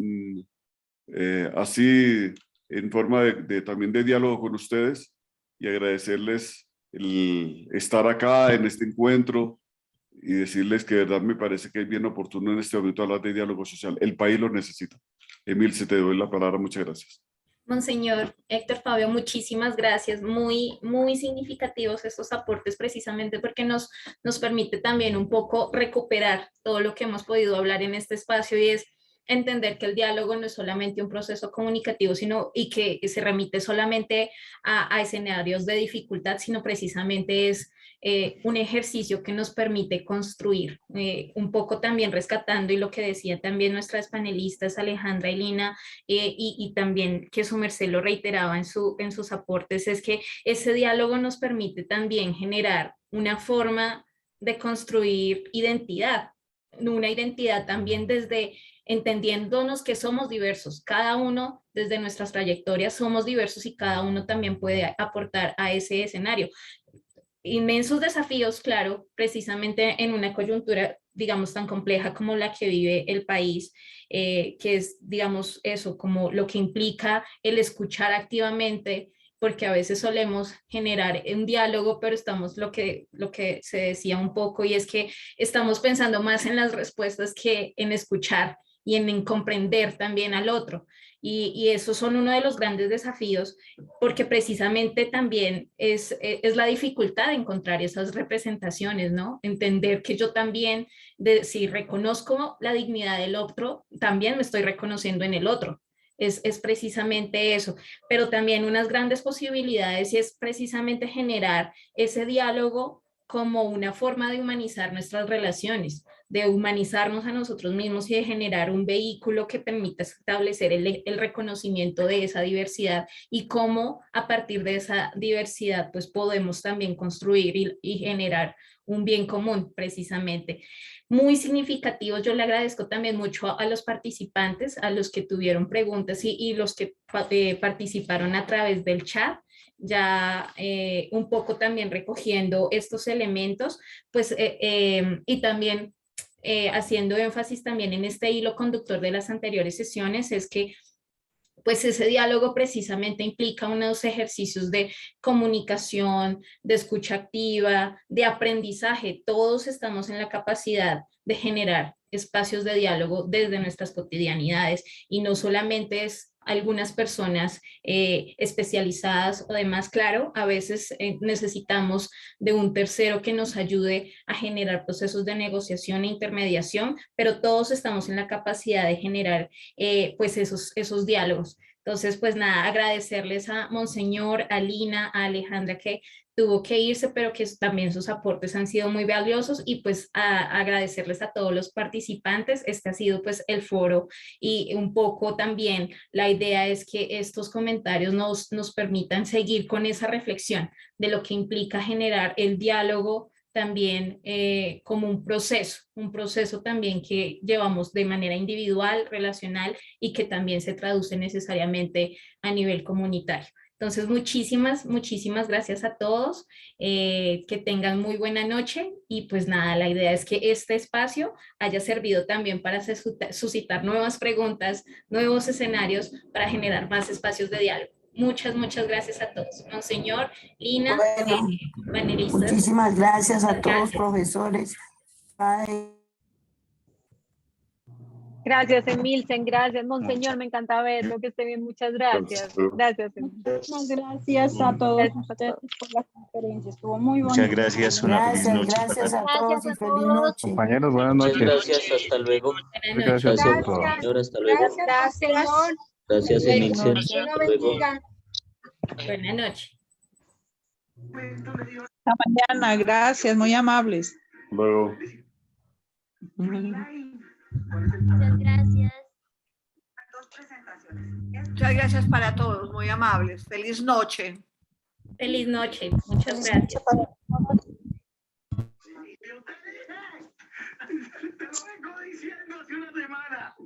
así en forma también de diálogo con ustedes y agradecerles el estar acá en este encuentro y decirles que de verdad me parece que es bien oportuno en este momento hablar de diálogo social. El país lo necesita. Emilce, te doy la palabra. Muchas gracias. Monseñor Héctor Fabio, muchísimas gracias. Muy, muy significativos estos aportes precisamente porque nos permite también un poco recuperar todo lo que hemos podido hablar en este espacio y es entender que el diálogo no es solamente un proceso comunicativo, sino y que se remite solamente a escenarios de dificultad, sino precisamente es un ejercicio que nos permite construir, un poco también rescatando y lo que decía también nuestras panelistas Alejandra y Lina, y también que su merced lo reiteraba en sus aportes, es que ese diálogo nos permite también generar una forma de construir identidad, una identidad también desde entendiéndonos que somos diversos, cada uno desde nuestras trayectorias somos diversos y cada uno también puede aportar a ese escenario. Inmensos desafíos, claro, precisamente en una coyuntura, digamos, tan compleja como la que vive el país, que es, digamos, eso, como lo que implica el escuchar activamente, porque a veces solemos generar un diálogo, pero estamos lo que se decía un poco, y es que estamos pensando más en las respuestas que en escuchar y en comprender también al otro. Y esos son uno de los grandes desafíos, porque precisamente también es la dificultad de encontrar esas representaciones, ¿no? Entender que yo también, si reconozco la dignidad del otro, también me estoy reconociendo en el otro. Es precisamente eso, pero también unas grandes posibilidades y es precisamente generar ese diálogo como una forma de humanizar nuestras relaciones, de humanizarnos a nosotros mismos y de generar un vehículo que permita establecer el reconocimiento de esa diversidad y cómo a partir de esa diversidad pues podemos también construir y generar un bien común precisamente. Muy significativo, yo le agradezco también mucho a los participantes, a los que tuvieron preguntas y los que participaron a través del chat, ya un poco también recogiendo estos elementos, pues y también haciendo énfasis también en este hilo conductor de las anteriores sesiones, es que pues ese diálogo precisamente implica unos ejercicios de comunicación, de escucha activa, de aprendizaje. Todos estamos en la capacidad de generar espacios de diálogo desde nuestras cotidianidades y no solamente es algunas personas especializadas o demás. Claro, a veces necesitamos de un tercero que nos ayude a generar procesos de negociación e intermediación, pero todos estamos en la capacidad de generar pues esos diálogos. Entonces, pues nada, agradecerles a Monseñor, a Lina, a Alejandra que tuvo que irse, pero que también sus aportes han sido muy valiosos y pues agradecerles a todos los participantes. Este ha sido pues el foro y un poco también la idea es que estos comentarios nos permitan seguir con esa reflexión de lo que implica generar el diálogo también como un proceso también que llevamos de manera individual, relacional y que también se traduce necesariamente a nivel comunitario. Entonces, muchísimas gracias a todos, que tengan muy buena noche y pues nada, la idea es que este espacio haya servido también para suscitar nuevas preguntas, nuevos escenarios para generar más espacios de diálogo. Muchas gracias a todos. Monseñor, Lina, Bueno, panelistas. muchísimas gracias a todos, Gracias. profesores. Bye. Gracias, Emilsen, gracias, Monseñor, me encanta verlo, que esté bien, muchas gracias. Gracias, Emilsen. Muchas gracias a todos ustedes por la conferencia, estuvo muy bonita. Muchas gracias, una feliz Gracias, noche. gracias a todos y feliz noche. Compañeros, buenas Muchas noches. gracias, hasta luego. Muchas gracias por todo. Señor, hasta luego. Gracias. Gracias, Emilsen. Dios lo Hasta luego. bendiga. Buenas noches. Hasta mañana, gracias, muy amables. Luego. Muchas gracias. Muchas gracias para todos, muy amables. Feliz noche. Feliz noche. Muchas gracias. Te lo vengo diciendo hace una semana.